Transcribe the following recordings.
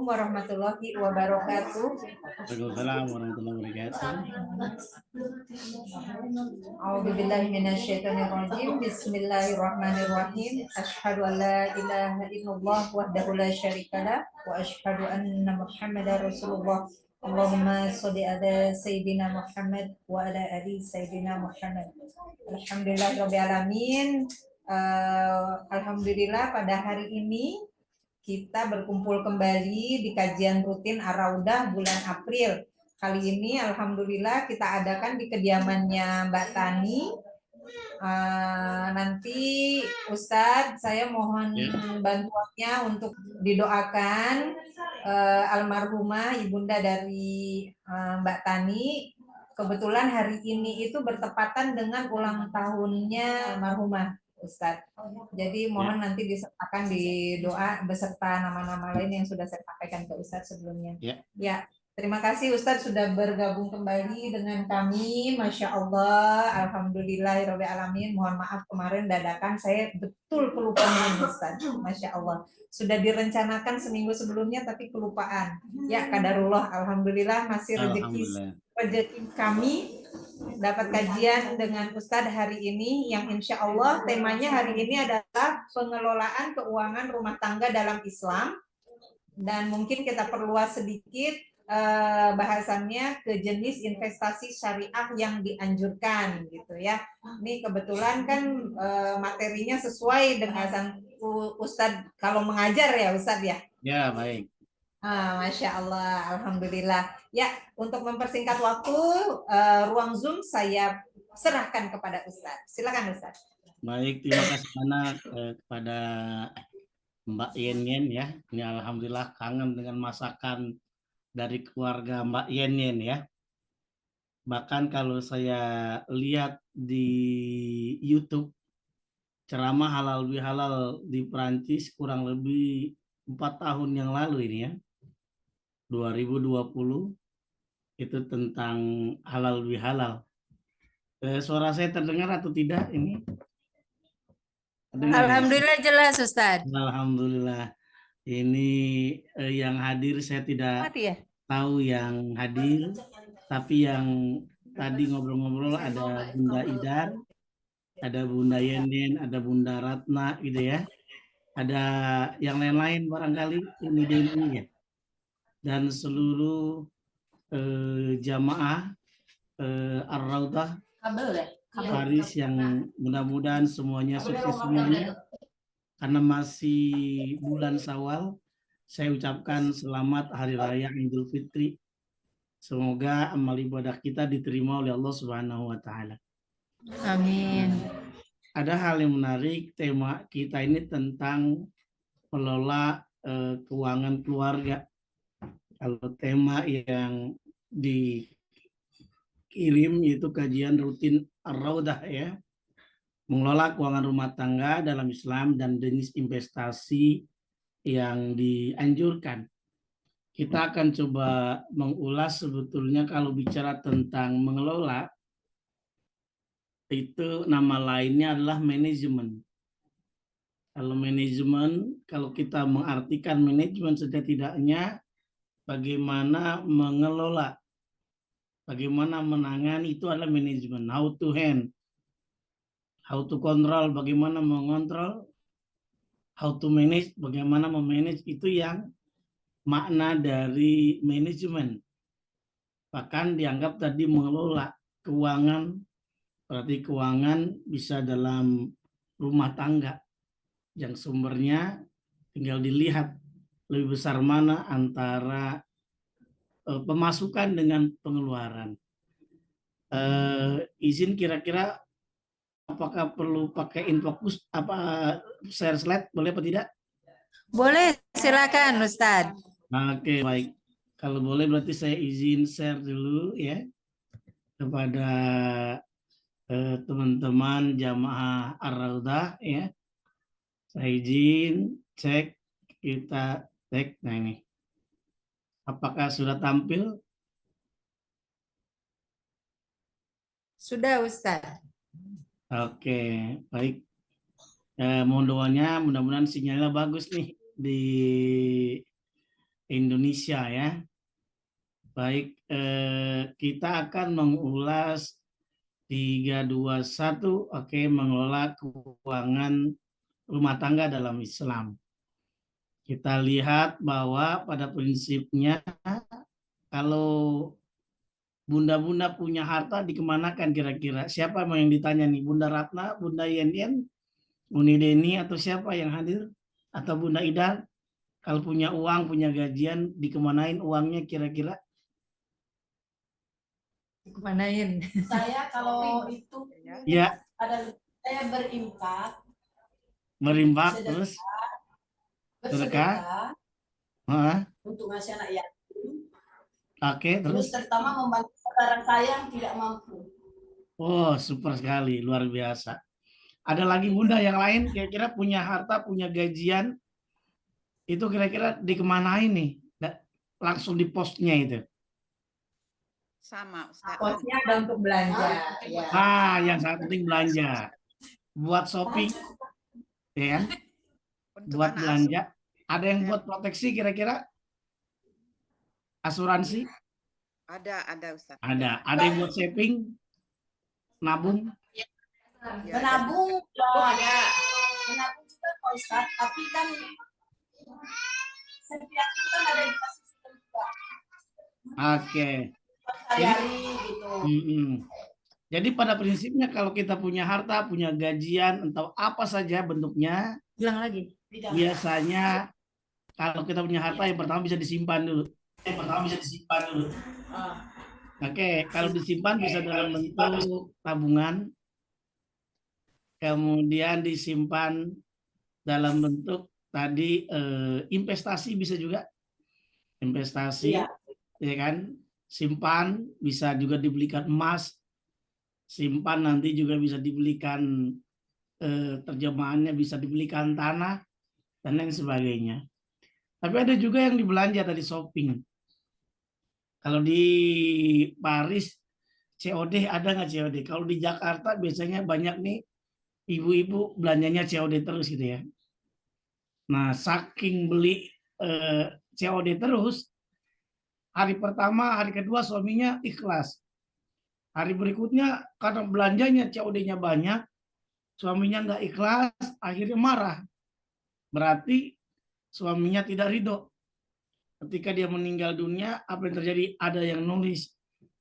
warahmatullahi wabarakatuh. Waalaikumsalam warahmatullahi wabarakatuh. A'udzubillahi minasyaitonirrajim. Bismillahirrahmanirrahim. Asyhadu an la ilaha illallah wahdahu la syarikalah wa asyhadu anna Muhammadar Rasulullah. Allahumma sholli ala sayyidina Muhammad wa ala ali sayyidina Muhammad. Alhamdulillahirabbil alamin. Alhamdulillah pada hari ini kita berkumpul kembali di kajian rutin Ar-Raudah bulan April. Kali ini alhamdulillah kita adakan di kediamannya Mbak Tani. Nanti Ustadz saya mohon bantuannya untuk didoakan almarhumah ibunda dari Mbak Tani. Kebetulan hari ini itu bertepatan dengan ulang tahunnya almarhumah Ustadz. Jadi mohon nanti disertakan di doa beserta nama-nama lain yang sudah saya sampaikan ke Ustadz sebelumnya. Ya, terima kasih Ustadz sudah bergabung kembali dengan kami. Masya Allah, alhamdulillahirobbilalamin. Mohon maaf kemarin dadakan saya betul kelupaan Ustadz. Masya Allah. Sudah direncanakan seminggu sebelumnya tapi kelupaan. Ya, kadarullah. Alhamdulillah masih rezeki kami dapat kajian dengan Ustadz hari ini yang insya Allah temanya hari ini adalah pengelolaan keuangan rumah tangga dalam Islam, dan mungkin kita perluas sedikit bahasannya ke jenis investasi syariah yang dianjurkan gitu ya. Ini kebetulan kan materinya sesuai dengan Ustadz kalau mengajar ya Ustadz ya. Ya, baik. Masya Allah, alhamdulillah. Ya, untuk mempersingkat waktu, ruang Zoom saya serahkan kepada Ustadz. Silakan Ustadz. Baik, terima kasih banyak kepada Mbak Yen ya. Ini alhamdulillah kangen dengan masakan dari keluarga Mbak Yen ya. Bahkan kalau saya lihat di YouTube ceramah halal bihalal di Perancis kurang lebih 4 tahun yang lalu ini ya. 2020 itu tentang halal bihalal. Suara saya terdengar atau tidak ini? Terdengar, alhamdulillah ya? Jelas Ustadz. Alhamdulillah. Ini yang hadir saya tidak tahu yang hadir, tapi yang tadi ngobrol-ngobrol ada Bunda Idar, ada Bunda Yenen, ada Bunda Ratna gitu ya. Ada yang lain-lain barangkali ini ya. Dan seluruh jamaah Ar-Raudah Paris yang mudah-mudahan semuanya sukses semuanya. Karena masih bulan Syawal, saya ucapkan selamat Hari Raya Idul Fitri. Semoga amal ibadah kita diterima oleh Allah Subhanahu wa taala. Amin. Ada hal yang menarik, tema kita ini tentang mengelola keuangan keluarga. Kalau tema yang dikirim itu kajian rutin Ar-Raudah ya, mengelola keuangan rumah tangga dalam Islam dan jenis investasi yang dianjurkan. Kita akan coba mengulas sebetulnya kalau bicara tentang mengelola, itu nama lainnya adalah manajemen. Kalau manajemen, kalau kita mengartikan manajemen setidaknya bagaimana mengelola, bagaimana menangani, itu adalah manajemen. How to hand, how to control, bagaimana mengontrol, how to manage, bagaimana memanage, itu yang makna dari manajemen. Bahkan dianggap tadi mengelola keuangan, berarti keuangan bisa dalam rumah tangga yang sumbernya tinggal dilihat lebih besar mana antara pemasukan dengan pengeluaran. Izin kira-kira apakah perlu pakai infocus share slide, boleh apa tidak? Boleh, silakan Ustadz. Oke, baik. Kalau boleh berarti saya izin share dulu ya kepada teman-teman jamaah Ar-Raudah ya. Saya izin cek, kita cek. Nah ini. Apakah sudah tampil? Sudah Ustadz. Oke, baik. Mohon doanya, mudah-mudahan sinyalnya bagus nih di Indonesia ya. Baik, kita akan mengulas 321, oke, mengelola keuangan rumah tangga dalam Islam. Kita lihat bahwa pada prinsipnya kalau bunda-bunda punya harta dikemanakan kira-kira? Siapa yang ditanya nih? Bunda Ratna, Bunda Yen, Uni Deni, atau siapa yang hadir? Atau Bunda Ida? Kalau punya uang, punya gajian, dikemanain uangnya kira-kira? Kemanain? Saya kalau itu Ya, ada saya berinfak, merimbak sedekah, terus bersedekah Hah? untuk ngasih anak yatim, Oke, terus terus. terutama membantu saudara saya yang tidak mampu. Oh, super sekali, luar biasa. Ada lagi Bunda yang lain kira-kira punya harta, punya gajian, itu kira-kira dikemanain nih? Langsung di posnya itu. Sama, Ustaz. Posnya ada untuk belanja. Ya. Yang sangat penting belanja. Buat shopping, ya kan? Untuk Buat anak belanja. Ada yang Ya. buat proteksi kira-kira? Asuransi? ada Ustaz. Ada. Ada yang buat saving? Nabung? Ya, Menabung ya, menabung juga Pak Ustaz, tapi kan setiap itu kan ada dikasih sistem juga. Oke. Sayari gitu. Jadi pada prinsipnya kalau kita punya harta, punya gajian, atau apa saja bentuknya, Bilang lagi. biasanya kalau kita punya harta yang pertama bisa disimpan dulu. Oke, kalau disimpan bisa dalam bentuk tabungan, kemudian disimpan dalam bentuk tadi investasi bisa juga, investasi, ya kan? Simpan bisa juga dibelikan emas, simpan nanti juga bisa dibelikan terjemahannya bisa dibelikan tanah dan lain sebagainya. Tapi ada juga yang dibelanja tadi shopping. Kalau di Paris COD ada nggak COD? Kalau di Jakarta biasanya banyak nih ibu-ibu belanjanya COD terus gitu ya. Nah, saking beli COD terus, hari pertama, hari kedua suaminya ikhlas. Hari berikutnya karena belanjanya COD-nya banyak, suaminya nggak ikhlas, akhirnya marah. Berarti suaminya tidak ridho. Ketika dia meninggal dunia, apa yang terjadi? Ada yang nulis,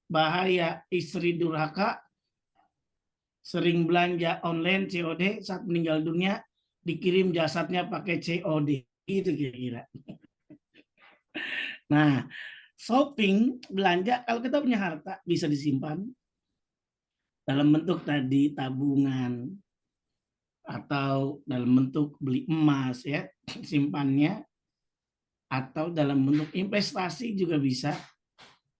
bahaya istri durhaka, sering belanja online COD, saat meninggal dunia dikirim jasadnya pakai COD. Itu kira-kira. Nah, shopping, belanja, kalau kita punya harta bisa disimpan dalam bentuk tadi tabungan atau dalam bentuk beli emas ya, simpannya, atau dalam bentuk investasi juga bisa,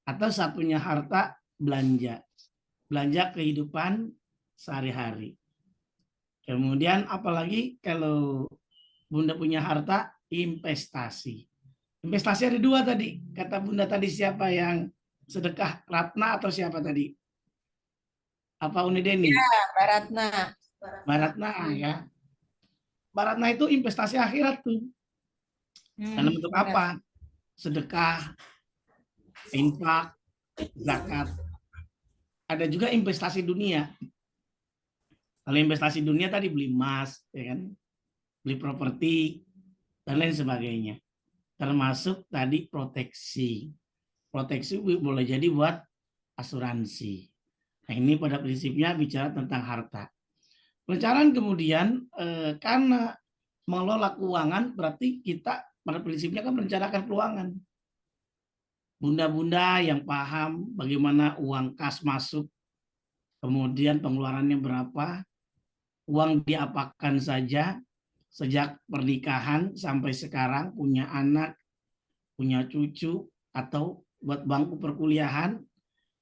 atau satunya harta belanja kehidupan sehari-hari. Kemudian apalagi kalau Bunda punya harta, investasi. Investasi ada dua tadi. Kata Bunda tadi siapa yang sedekah? Ratna atau siapa tadi? Apa Uni Deni? Ya, Mbak Ratna. Mbak Ratna ya. Mbak Ratna itu investasi akhirat tuh. Dalam bentuk apa? Sedekah, infak, zakat. Ada juga investasi dunia. Kalau investasi dunia tadi beli emas, ya kan? Beli properti, dan lain sebagainya. Termasuk tadi proteksi. Proteksi boleh jadi buat asuransi. Nah, ini pada prinsipnya bicara tentang harta. Perencanaan kemudian karena mengelola keuangan berarti kita pada prinsipnya kan merencanakan keuangan. Bunda-bunda yang paham bagaimana uang kas masuk, kemudian pengeluarannya berapa, uang diapakan saja sejak pernikahan sampai sekarang, punya anak, punya cucu, atau buat bangku perkuliahan,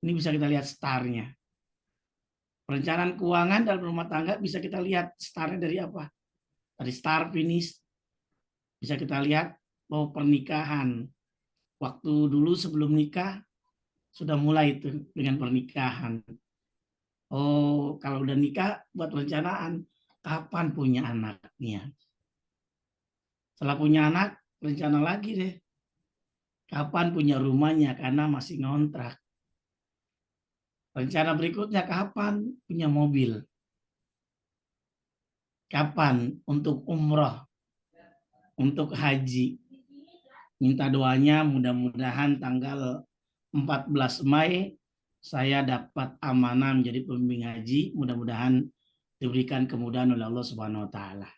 ini bisa kita lihat startnya. Perencanaan keuangan dalam rumah tangga bisa kita lihat startnya dari apa? Dari start finish. Bisa kita lihat bahwa pernikahan. Waktu dulu sebelum nikah, sudah mulai itu dengan pernikahan. Oh, kalau udah nikah, buat perencanaan. Kapan punya anaknya? Setelah punya anak, rencana lagi deh. Kapan punya rumahnya karena masih ngontrak. Rencana berikutnya kapan punya mobil. Kapan untuk umroh, untuk haji. Minta doanya mudah-mudahan tanggal 14 Mei saya dapat amanah menjadi pembimbing haji. Mudah-mudahan diberikan kemudahan oleh Allah Subhanahu wa taala.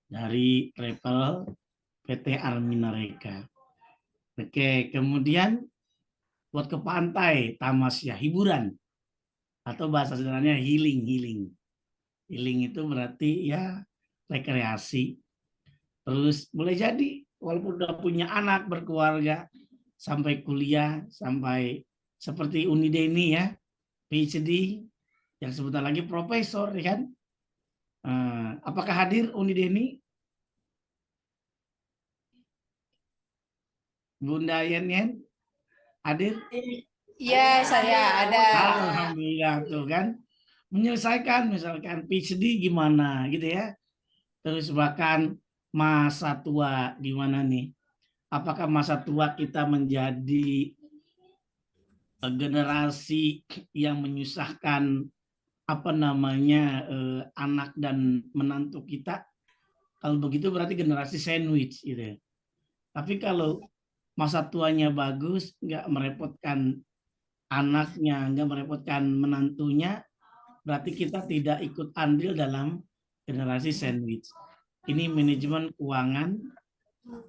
Dari travel PT Arminareka. Oke, kemudian buat ke pantai, tamasya, hiburan. Atau bahasa sederhananya healing. Healing itu berarti ya rekreasi. Terus boleh jadi walaupun udah punya anak, berkeluarga, sampai kuliah, sampai seperti Unideni ya, PhD, yang sebentar lagi profesor ya kan. Apakah hadir Unideni? Bunda Yen hadir? Iya, saya ada. Alhamdulillah tuh kan. Menyelesaikan misalkan PhD gimana gitu ya. Terus bahkan masa tua gimana nih? Apakah masa tua kita menjadi generasi yang menyusahkan anak dan menantu kita? Kalau begitu berarti generasi sandwich gitu ya. Tapi kalau masa tuanya bagus, nggak merepotkan anaknya, nggak merepotkan menantunya, berarti kita tidak ikut andil dalam generasi sandwich. Ini manajemen keuangan.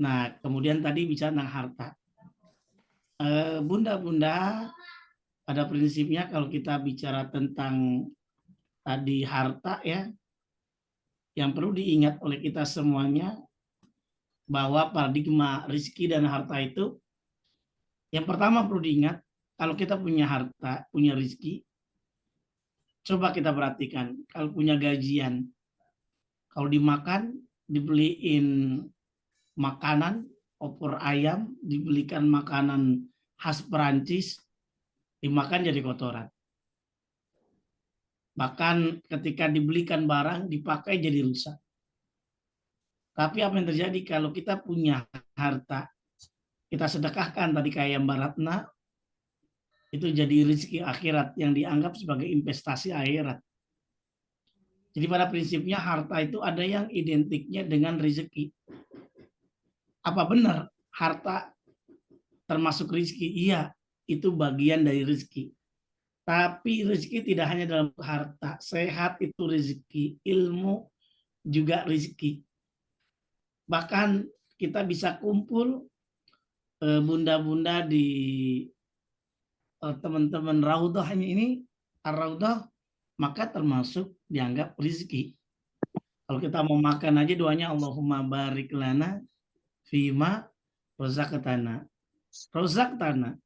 Nah, kemudian tadi bicara tentang harta. Bunda-bunda, pada prinsipnya kalau kita bicara tentang tadi harta ya, yang perlu diingat oleh kita semuanya bahwa paradigma rezeki dan harta itu, yang pertama perlu diingat, kalau kita punya harta, punya rezeki, coba kita perhatikan, kalau punya gajian, kalau dimakan, dibeliin makanan, opor ayam, dibelikan makanan khas Perancis, dimakan jadi kotoran. Bahkan ketika dibelikan barang, dipakai jadi rusak. Tapi apa yang terjadi kalau kita punya harta, kita sedekahkan tadi kayak Mbak Ratna, itu jadi rezeki akhirat yang dianggap sebagai investasi akhirat. Jadi pada prinsipnya harta itu ada yang identiknya dengan rezeki. Apa benar harta termasuk rezeki? Iya, itu bagian dari rezeki. Tapi rezeki tidak hanya dalam harta. Sehat itu rezeki, ilmu juga rezeki. Bahkan kita bisa kumpul bunda-bunda di teman-teman Raudhah ini, Ar-Raudhah, maka termasuk dianggap rezeki. Kalau kita mau makan aja doanya Allahumma barik lana fima rozaqtana. Rozaqtana.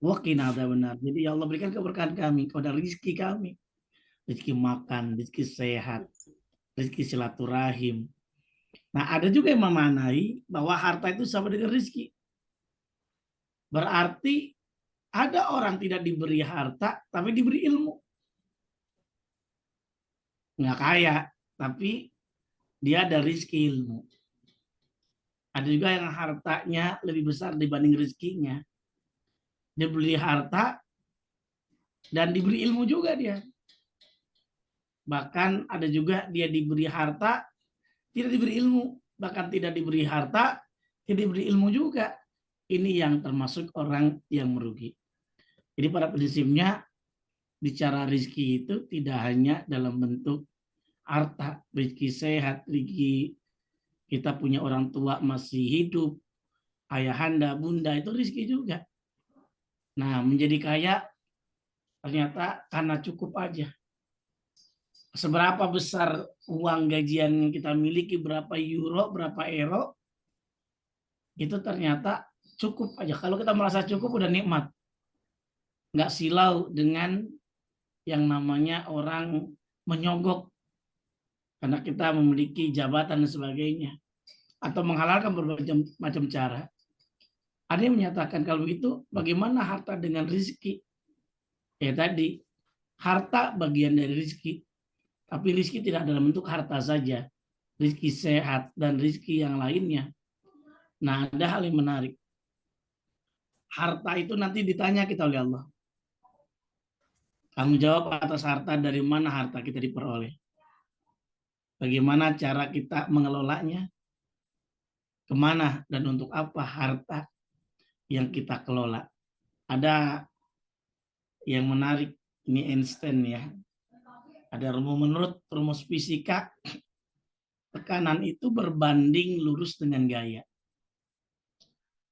Waqina benar. Jadi ya Allah berikan keberkahan kami kepada rezeki kami. Rezeki makan, rezeki sehat, rezeki silaturahim. Nah, ada juga yang memanai bahwa harta itu sama dengan rezeki. Berarti ada orang tidak diberi harta, tapi diberi ilmu. Nggak kaya, tapi dia ada rezeki ilmu. Ada juga yang hartanya lebih besar dibanding rezekinya. Dia beli harta dan diberi ilmu juga dia. Bahkan ada juga dia diberi harta, tidak diberi ilmu. Bahkan tidak diberi harta, tidak diberi ilmu juga. Ini yang termasuk orang yang merugi. Jadi pada prinsipnya, bicara rezeki itu tidak hanya dalam bentuk harta, rezeki sehat, rezeki kita punya orang tua masih hidup, ayahanda, bunda, itu rezeki juga. Nah, menjadi kaya ternyata karena cukup aja. Seberapa besar uang gajian yang kita miliki, berapa euro, berapa euro, itu ternyata cukup aja. Kalau kita merasa cukup udah nikmat. Nggak silau dengan yang namanya orang menyogok karena kita memiliki jabatan dan sebagainya. Atau menghalalkan berbagai macam cara. Ada yang menyatakan kalau begitu bagaimana harta dengan rezeki? Ya tadi, harta bagian dari rezeki. Tapi rezeki tidak dalam bentuk harta saja. Rezeki sehat dan rezeki yang lainnya. Nah, ada hal yang menarik. harta itu nanti ditanya kita oleh Allah. Tanggung jawab atas harta, dari mana harta kita diperoleh. Bagaimana cara kita mengelolanya, kemana dan untuk apa harta yang kita kelola. Ada yang menarik, ini Einstein ya. Ada menurut rumus fisika, tekanan itu berbanding lurus dengan gaya.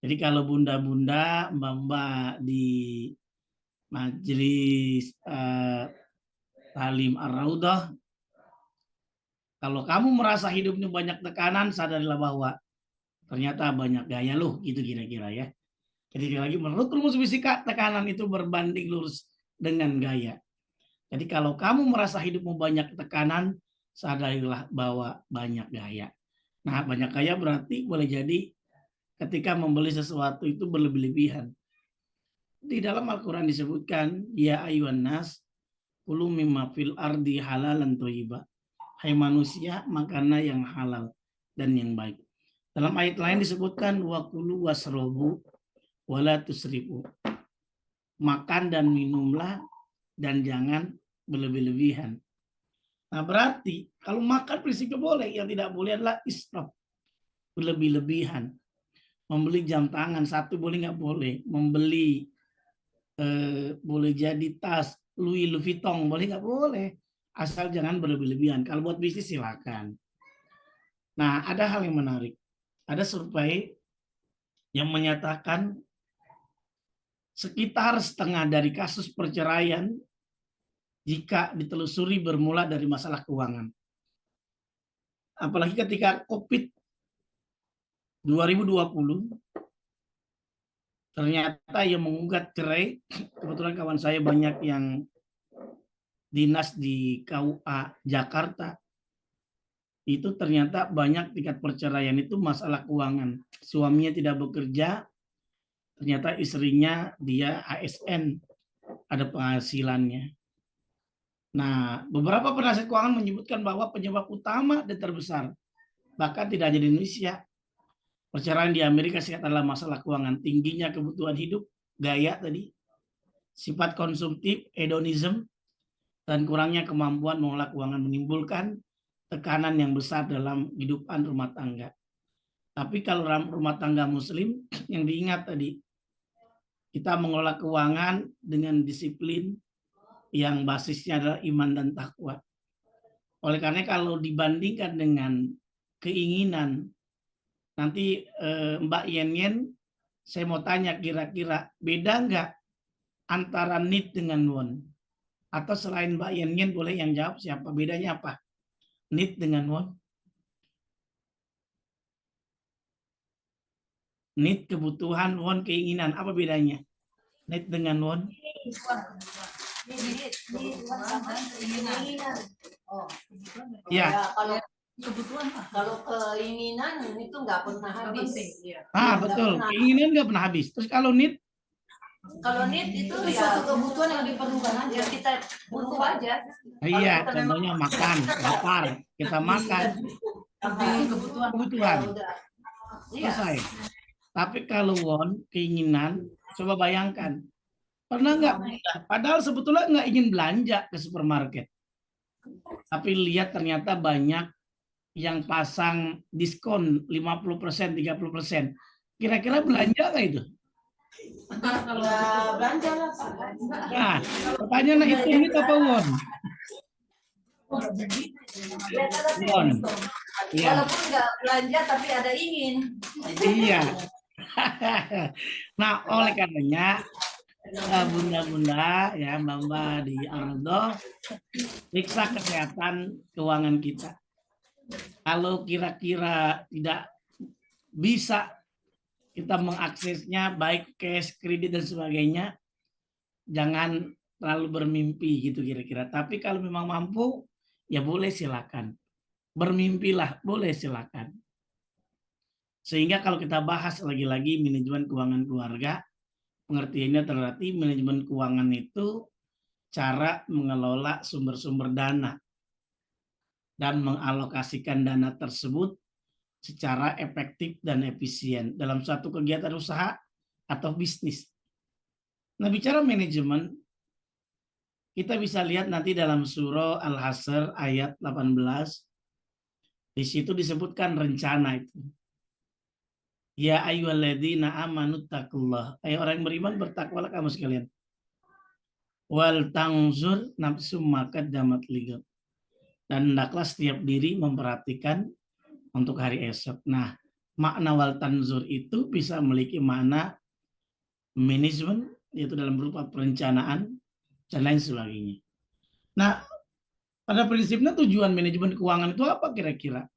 Jadi kalau bunda-bunda, mbak-mbak di majelis Talim Ar-Raudah, kalau kamu merasa hidupnya banyak tekanan, sadarilah bahwa ternyata banyak gaya loh, gitu kira-kira ya. Jadi lagi menurut rumus fisika, tekanan itu berbanding lurus dengan gaya. Jadi kalau kamu merasa hidupmu banyak tekanan, sadarilah bahwa banyak gaya. Nah, banyak gaya berarti boleh jadi ketika membeli sesuatu itu berlebih-lebihan. Di dalam Al-Quran disebutkan, ya ayuhan nas, kulu mimma fil ardi halalan thayyiba. Hai manusia, makanlah yang halal dan yang baik. Dalam ayat lain disebutkan, wa kulu wasrobu wala tusrifu. Makan dan minumlah dan jangan berlebih-lebihan. Nah berarti kalau makan prinsipnya boleh, yang tidak boleh adalah israf, berlebih-lebihan. Membeli jam tangan satu boleh nggak boleh, membeli boleh jadi tas Louis Vuitton boleh nggak boleh, asal jangan berlebih-lebihan. Kalau buat bisnis silakan. Nah ada hal yang menarik, ada survei yang menyatakan sekitar setengah dari kasus perceraian jika ditelusuri bermula dari masalah keuangan. Apalagi ketika COVID 2020, ternyata yang menggugat cerai, kebetulan kawan saya banyak yang dinas di KUA Jakarta, itu ternyata banyak tingkat perceraian itu masalah keuangan. Suaminya tidak bekerja, ternyata istrinya dia ASN, ada penghasilannya. Nah, beberapa penasihat keuangan menyebutkan bahwa penyebab utama dan terbesar, bahkan tidak hanya di Indonesia, perceraian di Amerika Serikat adalah masalah keuangan, tingginya kebutuhan hidup, gaya tadi, sifat konsumtif, hedonisme, dan kurangnya kemampuan mengelola keuangan menimbulkan tekanan yang besar dalam kehidupan rumah tangga. Tapi kalau rumah tangga muslim, yang diingat tadi, kita mengelola keuangan dengan disiplin yang basisnya adalah iman dan takwa. Oleh karena kalau dibandingkan dengan keinginan, nanti Mbak Yen, saya mau tanya kira-kira beda nggak antara need dengan want? Atau selain Mbak Yen boleh yang jawab siapa? Bedanya apa? Need dengan want? Need kebutuhan, want keinginan. Apa bedanya? Need dengan want? Ya. Kalau kebutuhan, kalau keinginan itu nggak pernah habis. Betul. Keinginan nggak pernah habis. Terus kalau need? Kalau need itu ya suatu kebutuhan yang diperlukan aja, kita butuh aja. Iya, contohnya makan, lapar, kita makan. Kebutuhan. Selesai. Tapi kalau want, keinginan, coba bayangkan. Pernah nggak? Padahal sebetulnya nggak ingin belanja ke supermarket. Tapi lihat ternyata banyak yang pasang diskon 50%, 30%. Kira-kira belanja nggak itu? Belanja lah. Nah, pertanyaan itu ini apa won? Won. Iya. Walaupun nggak belanja tapi ada ingin. Iya. Nah, oleh karenanya bunda-bunda ya mbak-mbak di Ardo, periksa kesehatan keuangan kita. Kalau kira-kira tidak bisa kita mengaksesnya baik cash, kredit dan sebagainya, jangan terlalu bermimpi gitu kira-kira. Tapi kalau memang mampu, ya boleh silakan. Bermimpilah, boleh silakan. Sehingga kalau kita bahas lagi-lagi manajemen keuangan keluarga, pengertiannya berarti manajemen keuangan itu cara mengelola sumber-sumber dana dan mengalokasikan dana tersebut secara efektif dan efisien dalam suatu kegiatan usaha atau bisnis. Nah, bicara manajemen, kita bisa lihat nanti dalam surah Al-Hasr ayat 18. Di situ disebutkan rencana itu. Ya ayyuhalladzina amanu taqullah. Orang yang beriman, bertakwalah kamu sekalian. Wal tangzur nafsum qaddamat ligad. Dan hendaklah setiap diri memperhatikan untuk hari esok. Nah, makna wal tanzur itu bisa memiliki makna manajemen, yaitu dalam berupa perencanaan dan lain sebagainya. Nah, pada prinsipnya tujuan manajemen keuangan itu apa kira-kira?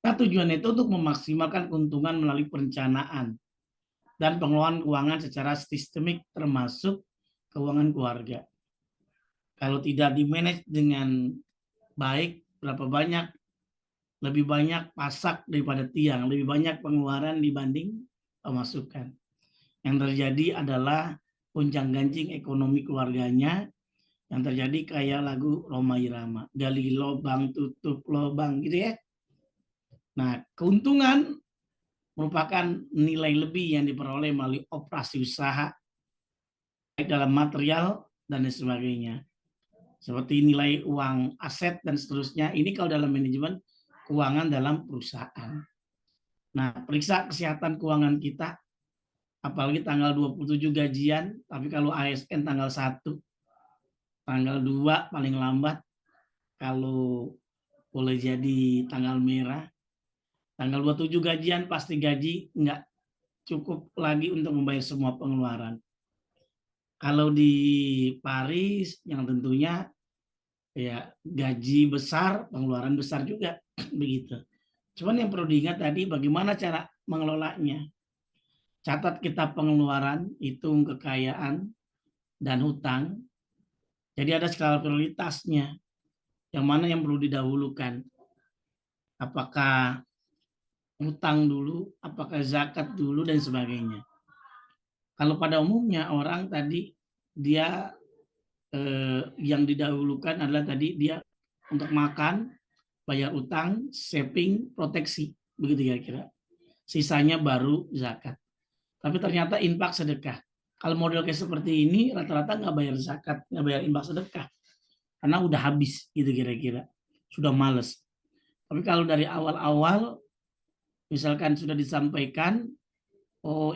Nah, tujuan itu untuk memaksimalkan keuntungan melalui perencanaan dan pengelolaan keuangan secara sistemik, termasuk keuangan keluarga. Kalau tidak dimanage dengan baik, lebih banyak pasak daripada tiang, lebih banyak pengeluaran dibanding pemasukan. Yang terjadi adalah gonjang-ganjing ekonomi keluarganya, yang terjadi kayak lagu Rhoma Irama, gali lubang tutup lubang gitu ya. Nah, keuntungan merupakan nilai lebih yang diperoleh melalui operasi usaha, baik dalam material dan sebagainya. Seperti nilai uang, aset, dan seterusnya. Ini kalau dalam manajemen keuangan dalam perusahaan. Nah, periksa kesehatan keuangan kita, apalagi tanggal 27 gajian, tapi kalau ASN tanggal 1, tanggal 2 paling lambat, kalau boleh jadi tanggal merah. Tanggal 27 gajian pasti gaji nggak cukup lagi untuk membayar semua pengeluaran. Kalau di Paris yang tentunya ya gaji besar, pengeluaran besar juga begitu. Cuman yang perlu diingat tadi bagaimana cara mengelolanya. Catat kita pengeluaran, hitung kekayaan dan hutang. Jadi ada skala prioritasnya. Yang mana yang perlu didahulukan? Apakah hutang dulu, apakah zakat dulu, dan sebagainya. Kalau pada umumnya orang tadi dia yang didahulukan adalah tadi dia untuk makan, bayar utang, saving, proteksi, begitu kira-kira. Sisanya baru zakat. Tapi ternyata infak sedekah. Kalau model kayak seperti ini rata-rata nggak bayar zakat, nggak bayar infak sedekah, karena udah habis gitu kira-kira, sudah males. Tapi kalau dari awal-awal misalkan sudah disampaikan,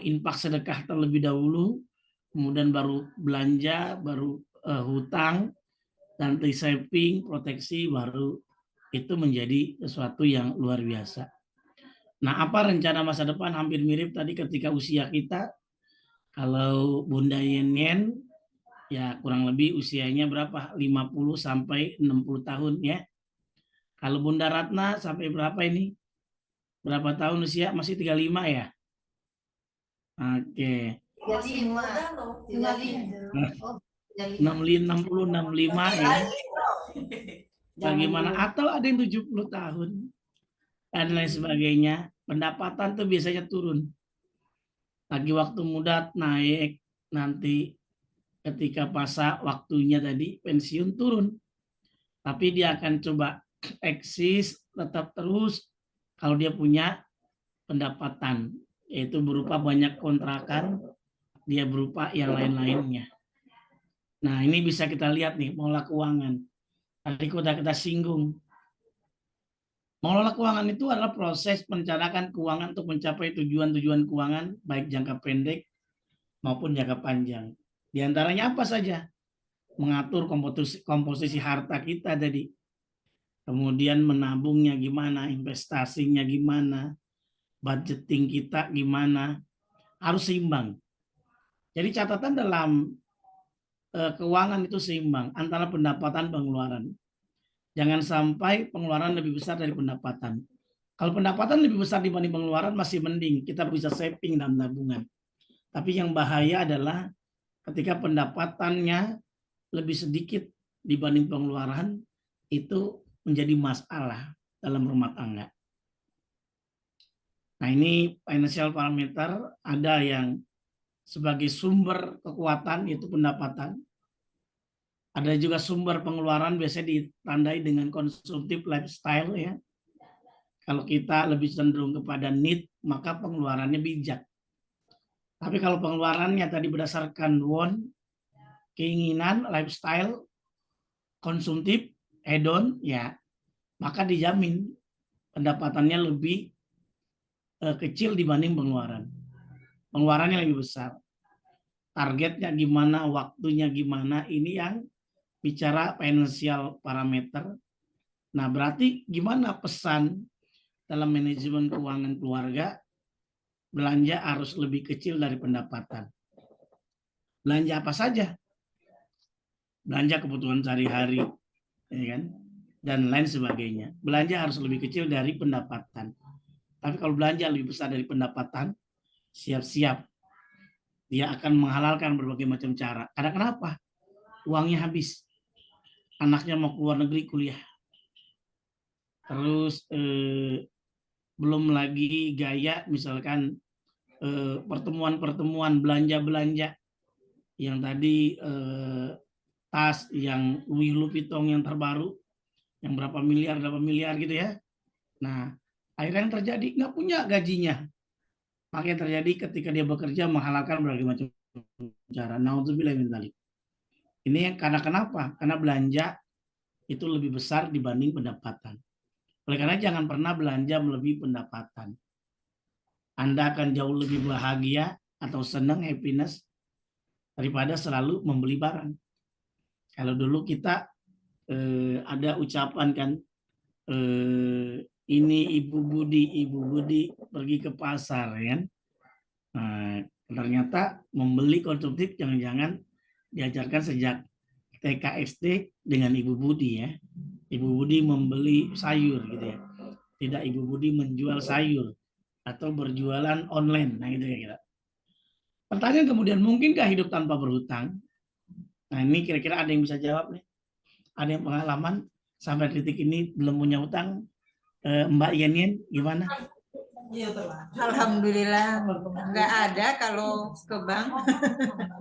infak sedekah terlebih dahulu, kemudian baru belanja, baru hutang, dan saving, proteksi, baru itu menjadi sesuatu yang luar biasa. Nah, apa rencana masa depan? Hampir mirip tadi ketika usia kita. Kalau Bunda Yen ya kurang lebih usianya berapa? 50 sampai 60 tahun ya. Kalau Bunda Ratna sampai berapa ini? Berapa tahun usia? Masih 35 ya? Oke. 65 ya. Bagaimana? Atau ada yang 70 tahun dan lain sebagainya. Pendapatan tuh biasanya turun. Lagi waktu muda naik, nanti ketika masa waktunya tadi pensiun turun. Tapi dia akan coba eksis tetap terus kalau dia punya pendapatan, yaitu berupa banyak kontrakan, dia berupa yang lain-lainnya. Nah, ini bisa kita lihat nih, mengelola keuangan. Tadi kita singgung. Mengelola keuangan itu adalah proses merencanakan keuangan untuk mencapai tujuan-tujuan keuangan, baik jangka pendek maupun jangka panjang. Di antaranya apa saja? Mengatur komposisi harta kita tadi. Kemudian menabungnya gimana, investasinya gimana, budgeting kita gimana, harus seimbang. Jadi catatan dalam keuangan itu seimbang antara pendapatan pengeluaran. Jangan sampai pengeluaran lebih besar dari pendapatan. Kalau pendapatan lebih besar dibanding pengeluaran masih mending, kita bisa saving dalam tabungan. Tapi yang bahaya adalah ketika pendapatannya lebih sedikit dibanding pengeluaran, itu menjadi masalah dalam rumah tangga. Nah, ini financial parameter, ada yang sebagai sumber kekuatan yaitu pendapatan. Ada juga sumber pengeluaran biasanya ditandai dengan konsumtif lifestyle ya. Kalau kita lebih cenderung kepada need, maka pengeluarannya bijak. Tapi kalau pengeluarannya tadi berdasarkan want, keinginan, lifestyle, konsumtif, hedon, ya maka dijamin pendapatannya lebih kecil dibanding pengeluaran. Pengeluarannya lebih besar. Targetnya gimana, waktunya gimana, ini yang bicara financial parameter. Nah, berarti gimana pesan dalam manajemen keuangan keluarga? Belanja harus lebih kecil dari pendapatan. Belanja apa saja? Belanja kebutuhan sehari-hari, ya kan? Dan lain sebagainya. Belanja harus lebih kecil dari pendapatan. Tapi kalau belanja lebih besar dari pendapatan, siap-siap dia akan menghalalkan berbagai macam cara. Karena kenapa? Uangnya habis. Anaknya mau keluar negeri kuliah. Terus belum lagi gaya misalkan pertemuan-pertemuan belanja-belanja yang tadi tas yang Louis Vuitton yang terbaru yang berapa miliar gitu ya. Nah, akhirnya yang terjadi nggak punya gajinya. Maka yang terjadi ketika dia bekerja menghalalkan berbagai macam cara. Naudzubillah min dzalik. Ini karena kenapa? Karena belanja itu lebih besar dibanding pendapatan. Oleh karena jangan pernah belanja melebihi pendapatan. Anda akan jauh lebih bahagia atau senang, happiness, daripada selalu membeli barang. Kalau dulu kita ada ucapan kan, ini Ibu Budi pergi ke pasar, kan? Nah, ternyata membeli konsumtif jangan-jangan diajarkan sejak TK SD dengan Ibu Budi ya. Ibu Budi membeli sayur gitu ya. Tidak Ibu Budi menjual sayur atau berjualan online. Nah, gitu ya kira. Pertanyaan kemudian, mungkinkah hidup tanpa berhutang? Nah, ini kira-kira ada yang bisa jawab nih. Ada yang pengalaman sampai titik ini belum punya hutang? Mbak Yen gimana? Alhamdulillah nggak ada kalau ke bank.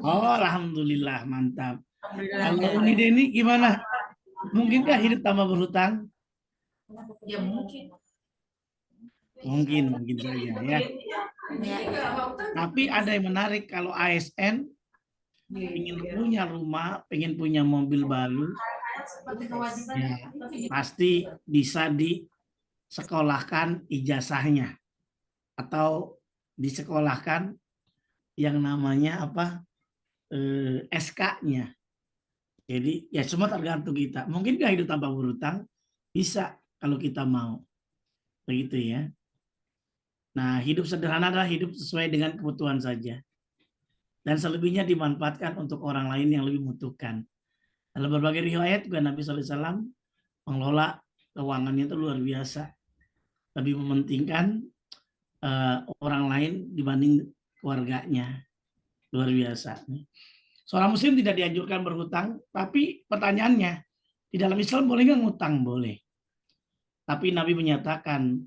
Oh, alhamdulillah, mantap. Alhamdulillah Kalau nggak ada. Uni Deni gimana? Mungkinkah hidup tanpa berhutang? Ya mungkin. Mungkin saja ya. Ya. Tapi ada yang menarik, kalau ASN ingin punya rumah, ingin punya mobil baru, ya pasti bisa disekolahkan ijazahnya atau disekolahkan yang namanya apa, SK-nya. Jadi ya semua tergantung kita. Mungkin nggak hidup tanpa berhutang? Bisa kalau kita mau. Begitu ya. Nah, hidup sederhana adalah hidup sesuai dengan kebutuhan saja. Dan selebihnya dimanfaatkan untuk orang lain yang lebih membutuhkan. Dalam berbagai riwayat juga Nabi SAW mengelola keuangannya itu luar biasa. Lebih mementingkan orang lain dibanding keluarganya. Luar biasa. Seorang muslim tidak dianjurkan berhutang, tapi pertanyaannya, di dalam Islam boleh nggak ngutang? Boleh. Tapi Nabi menyatakan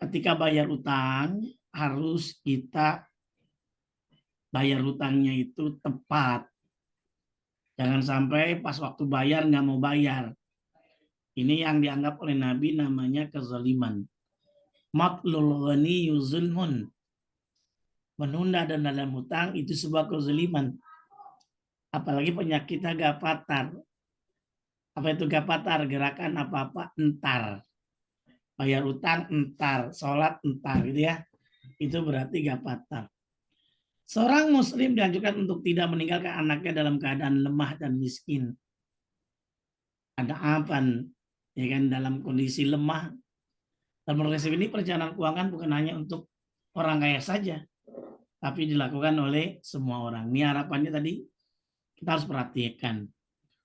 ketika bayar utang harus kita bayar hutangnya itu tepat. Jangan sampai pas waktu bayar nggak mau bayar. Ini yang dianggap oleh Nabi namanya kezaliman. Matlul ghani yuzulmun. Menunda dan dalam hutang itu sebuah kezaliman. Apalagi penyakitnya gapatar. Apa itu gapatar? Gerakan apa-apa entar. Bayar utang entar, sholat entar gitu ya. Itu berarti gapatar. Seorang muslim dianjurkan untuk tidak meninggalkan anaknya dalam keadaan lemah dan miskin. Ada apa? Ya kan, dalam kondisi lemah. Dalam prinsip ini perencanaan keuangan bukan hanya untuk orang kaya saja, tapi dilakukan oleh semua orang. Ini harapannya tadi kita harus perhatikan.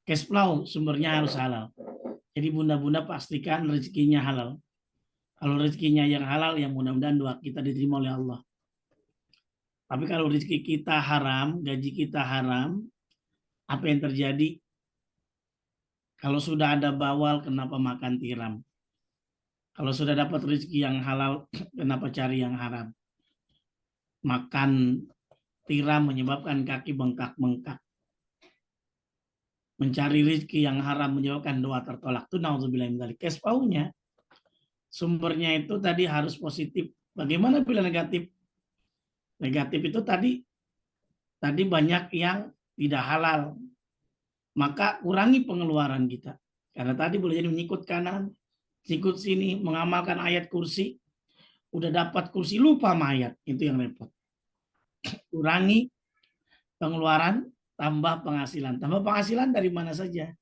Cash flow sumbernya harus halal. Jadi bunda-bunda pastikan rezekinya halal. Kalau rezekinya yang halal, yang mudah-mudahan doa kita diterima oleh Allah. Tapi kalau rezeki kita haram, gaji kita haram, apa yang terjadi? Kalau sudah ada bawal, kenapa makan tiram? Kalau sudah dapat rezeki yang halal, kenapa cari yang haram? Makan tiram menyebabkan kaki bengkak-bengkak. Mencari rezeki yang haram menyebabkan doa tertolak. Itu naudzubillah min dzalik. Cash flow-nya, sumbernya itu tadi harus positif. Bagaimana bila negatif? Negatif itu tadi tadi banyak yang tidak halal. Maka kurangi pengeluaran kita. Karena tadi boleh jadi menyikut kanan, sikut sini, mengamalkan ayat kursi. Udah dapat kursi, lupa sama ayat. Itu yang repot. Kurangi pengeluaran, tambah penghasilan. Tambah penghasilan dari mana saja.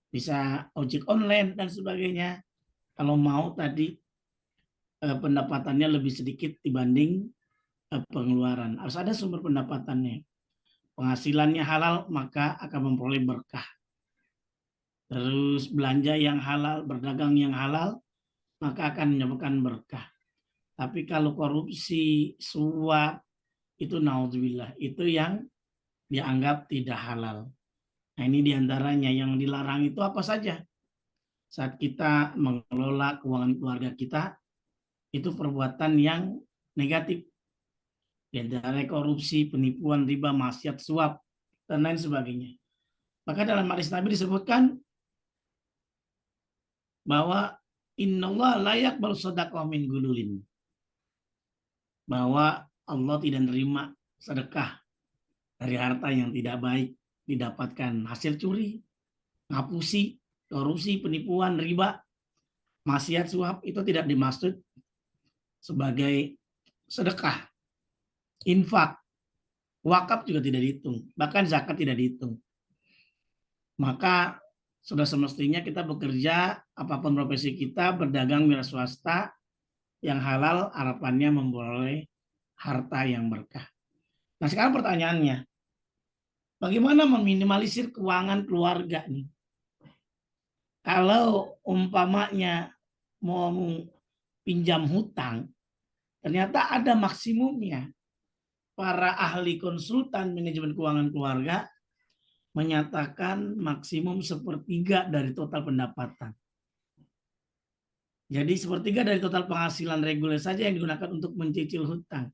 Bisa ojek online dan sebagainya. Kalau mau tadi pendapatannya lebih sedikit dibanding pengeluaran. Harus ada sumber pendapatannya. Penghasilannya halal, maka akan memperoleh berkah. Terus belanja yang halal, berdagang yang halal, maka akan menyebabkan berkah. Tapi kalau korupsi, suap, itu naudzubillah, itu yang dianggap tidak halal. Nah, ini diantaranya yang dilarang itu apa saja? Saat kita mengelola keuangan keluarga kita, itu perbuatan yang negatif. Di antara korupsi, penipuan, riba, maksiat, suap, dan lain sebagainya. Maka dalam hadis Nabi disebutkan bahwa innallaha la yaqbalu shadaqah min gululin. Bahwa Allah tidak menerima sedekah dari harta yang tidak baik didapatkan hasil curi, ngapusi, korupsi, penipuan, riba, maksiat, suap itu tidak dimaksud sebagai sedekah. Infak, wakaf juga tidak dihitung, bahkan zakat tidak dihitung. Maka sudah semestinya kita bekerja, apapun profesi kita, berdagang wira swasta, yang halal harapannya memperoleh harta yang berkah. Nah sekarang pertanyaannya, bagaimana meminimalisir keuangan keluarga nih? Kalau umpamanya mau pinjam hutang, ternyata ada maksimumnya. Para ahli konsultan manajemen keuangan keluarga menyatakan maksimum 1/3 dari total pendapatan. Jadi 1/3 dari total penghasilan reguler saja yang digunakan untuk mencicil hutang.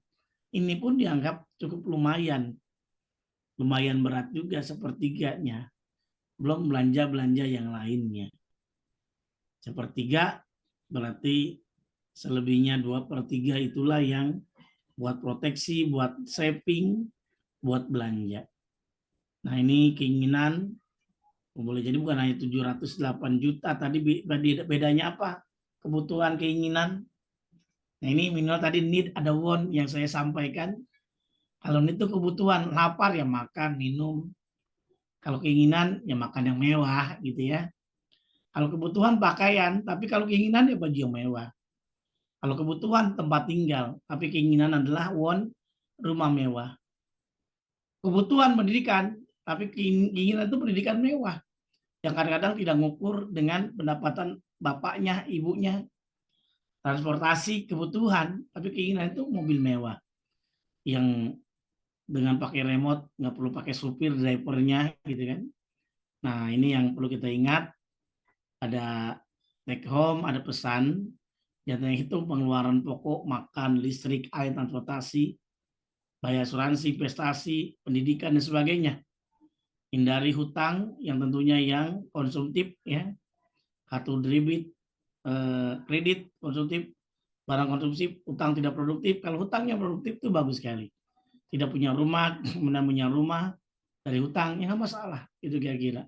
Ini pun dianggap cukup lumayan. Lumayan berat juga 1/3-nya. Belum belanja-belanja yang lainnya. 1/3 berarti selebihnya 2/3 itulah yang buat proteksi, buat saving, buat belanja. Nah ini keinginan, boleh jadi bukan hanya 708 juta, tadi bedanya apa? Kebutuhan, keinginan. Nah ini minimal tadi need, ada want yang saya sampaikan. Kalau need itu kebutuhan, lapar ya makan, minum. Kalau keinginan ya makan yang mewah gitu ya. Kalau kebutuhan pakaian, tapi kalau keinginan ya baju yang mewah. Kalau kebutuhan tempat tinggal, tapi keinginan adalah want rumah mewah. Kebutuhan pendidikan, tapi keinginan itu pendidikan mewah. Yang kadang-kadang tidak mengukur dengan pendapatan bapaknya, ibunya. Transportasi kebutuhan, tapi keinginan itu mobil mewah. Yang dengan pakai remote, nggak perlu pakai supir, drivernya gitu kan. Nah ini yang perlu kita ingat. Ada take home, ada pesan. Jatuhnya itu pengeluaran pokok, makan, listrik, air, transportasi, bayar asuransi, investasi, pendidikan dan sebagainya. Hindari hutang yang tentunya yang konsumtif ya, kartu debit, kredit konsumtif, barang konsumtif, hutang tidak produktif. Kalau hutangnya produktif itu bagus sekali. Tidak punya rumah, kemudian punya rumah dari hutang, ya nggak masalah. Itu kira-kira.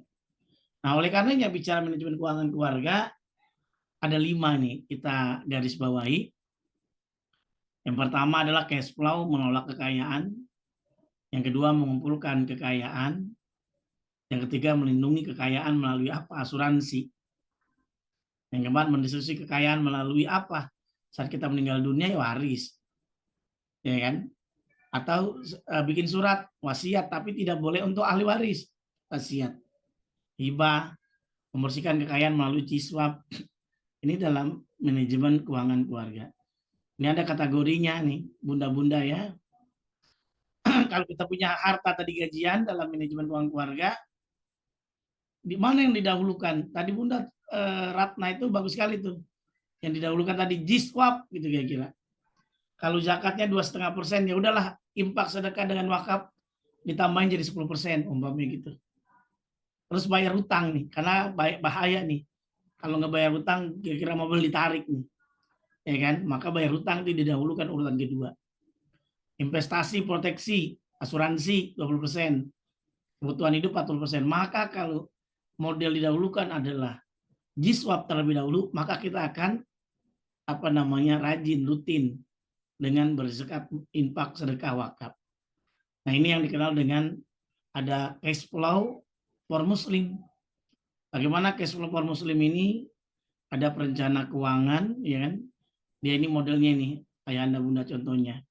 Nah oleh karenanya bicara manajemen keuangan keluarga, ada 5 nih kita garis bawahi. Yang pertama adalah cash flow, mengelola kekayaan. Yang kedua mengumpulkan kekayaan. Yang ketiga melindungi kekayaan melalui apa? Asuransi. Yang keempat mendistribusi kekayaan melalui apa? Saat kita meninggal dunia ya waris. Ya kan? Atau bikin surat wasiat tapi tidak boleh untuk ahli waris. Wasiat. Hibah, membersihkan kekayaan melalui ciswap. Ini dalam manajemen keuangan keluarga. Ini ada kategorinya nih, bunda-bunda ya. Kalau kita punya harta tadi gajian dalam manajemen keuangan keluarga, di mana yang didahulukan? Tadi Bunda Ratna itu bagus sekali tuh. Yang didahulukan tadi jiswap gitu kira-kira. Kalau zakatnya 2,5%, ya udahlah infak sedekah dengan wakaf ditambahin jadi 10% umpamanya gitu. Terus bayar hutang nih, karena bahaya nih. Kalau nggak bayar hutang, kira-kira mobil ditarik nih. Ya kan? Maka bayar hutang itu didahulukan urutan kedua. Investasi, proteksi, asuransi 20%, kebutuhan hidup 40%. Maka kalau model didahulukan adalah G-swap terlebih dahulu, maka kita akan rajin, rutin dengan berzakat, infak, sedekah, wakaf. Nah, ini yang dikenal dengan ada cash flow for Muslim. Bagaimana cash flow for Muslim ini? Ada perencana keuangan, ya kan? Dia ini modelnya ini, ayahanda bunda contohnya.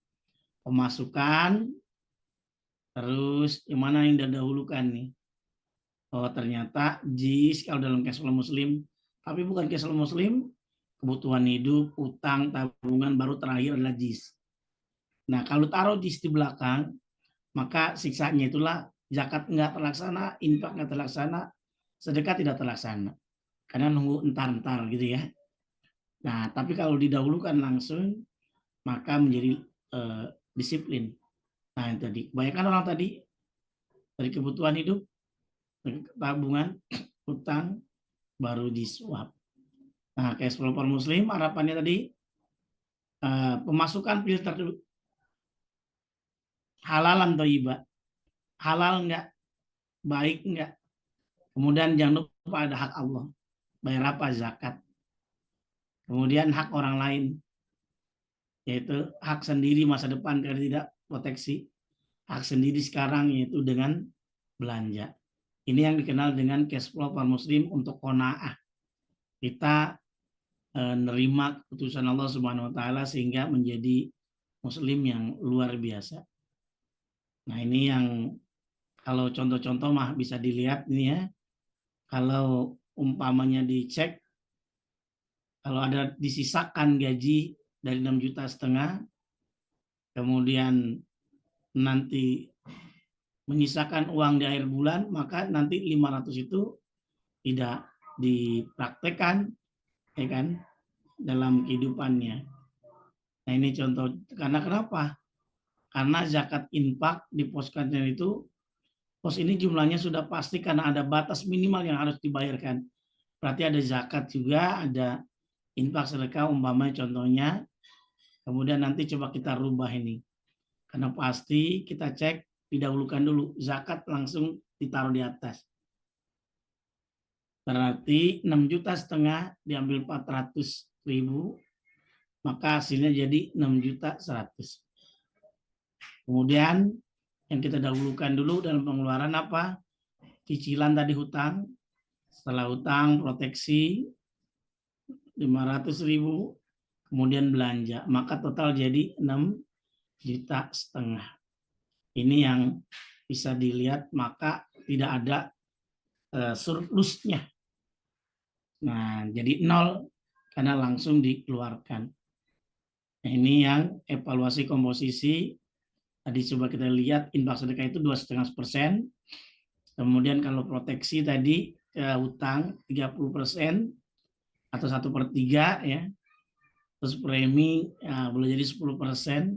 Pemasukan, terus yang mana yang didahulukan nih? Oh, ternyata JIS kalau dalam cash flow Muslim, tapi bukan cash flow Muslim, kebutuhan hidup, utang, tabungan, baru terakhir adalah JIS. Nah, kalau taruh JIS di belakang, maka siksanya itulah zakat nggak terlaksana, infak nggak terlaksana, sedekah tidak terlaksana. Karena nunggu entar-entar gitu ya. Nah, tapi kalau didahulukan langsung, maka menjadi disiplin. Nah, yang tadi, kebanyakan orang tadi dari kebutuhan hidup, tabungan, utang, baru di-swap. Nah, cash flow for Muslim, harapannya tadi, pemasukan filter dulu. Halalan thayyibah. Halal enggak? Baik enggak? Kemudian jangan lupa ada hak Allah. Bayar apa? Zakat. Kemudian hak orang lain, yaitu hak sendiri masa depan kalau tidak proteksi. Hak sendiri sekarang yaitu dengan belanja. Ini yang dikenal dengan cash flow for Muslim untuk qanaah. Kita nerima keputusan Allah Subhanahu wa taala sehingga menjadi muslim yang luar biasa. Nah, ini yang kalau contoh-contoh mah bisa dilihat ini ya. Kalau umpamanya dicek, kalau ada disisakan gaji dari 6,5 juta, kemudian nanti menyisakan uang di akhir bulan, maka nanti 500 itu tidak dipraktekkan, ya kan, dalam kehidupannya. Nah, ini contoh. Karena kenapa? Karena zakat infak di pos kantor itu, pos ini jumlahnya sudah pasti karena ada batas minimal yang harus dibayarkan. Berarti ada zakat juga, ada infak, sedekah, umpamanya contohnya. Kemudian nanti coba kita rubah ini. Karena pasti kita cek, didahulukan dulu. Zakat langsung ditaruh di atas. Berarti 6,5 juta diambil 400.000, maka hasilnya jadi 6,100.000. Kemudian yang kita dahulukan dulu dalam pengeluaran apa? Cicilan tadi, hutang. Setelah hutang, proteksi 500.000, kemudian belanja. Maka total jadi 6,5 juta. Ini yang bisa dilihat, maka tidak ada surplusnya. Nah, jadi 0 karena langsung dikeluarkan. Nah, ini yang evaluasi komposisi. Tadi coba kita lihat infak sedekah itu 2,5%. Kemudian kalau proteksi tadi hutang 30% atau 1/3 ya. Terus premi boleh jadi 10%.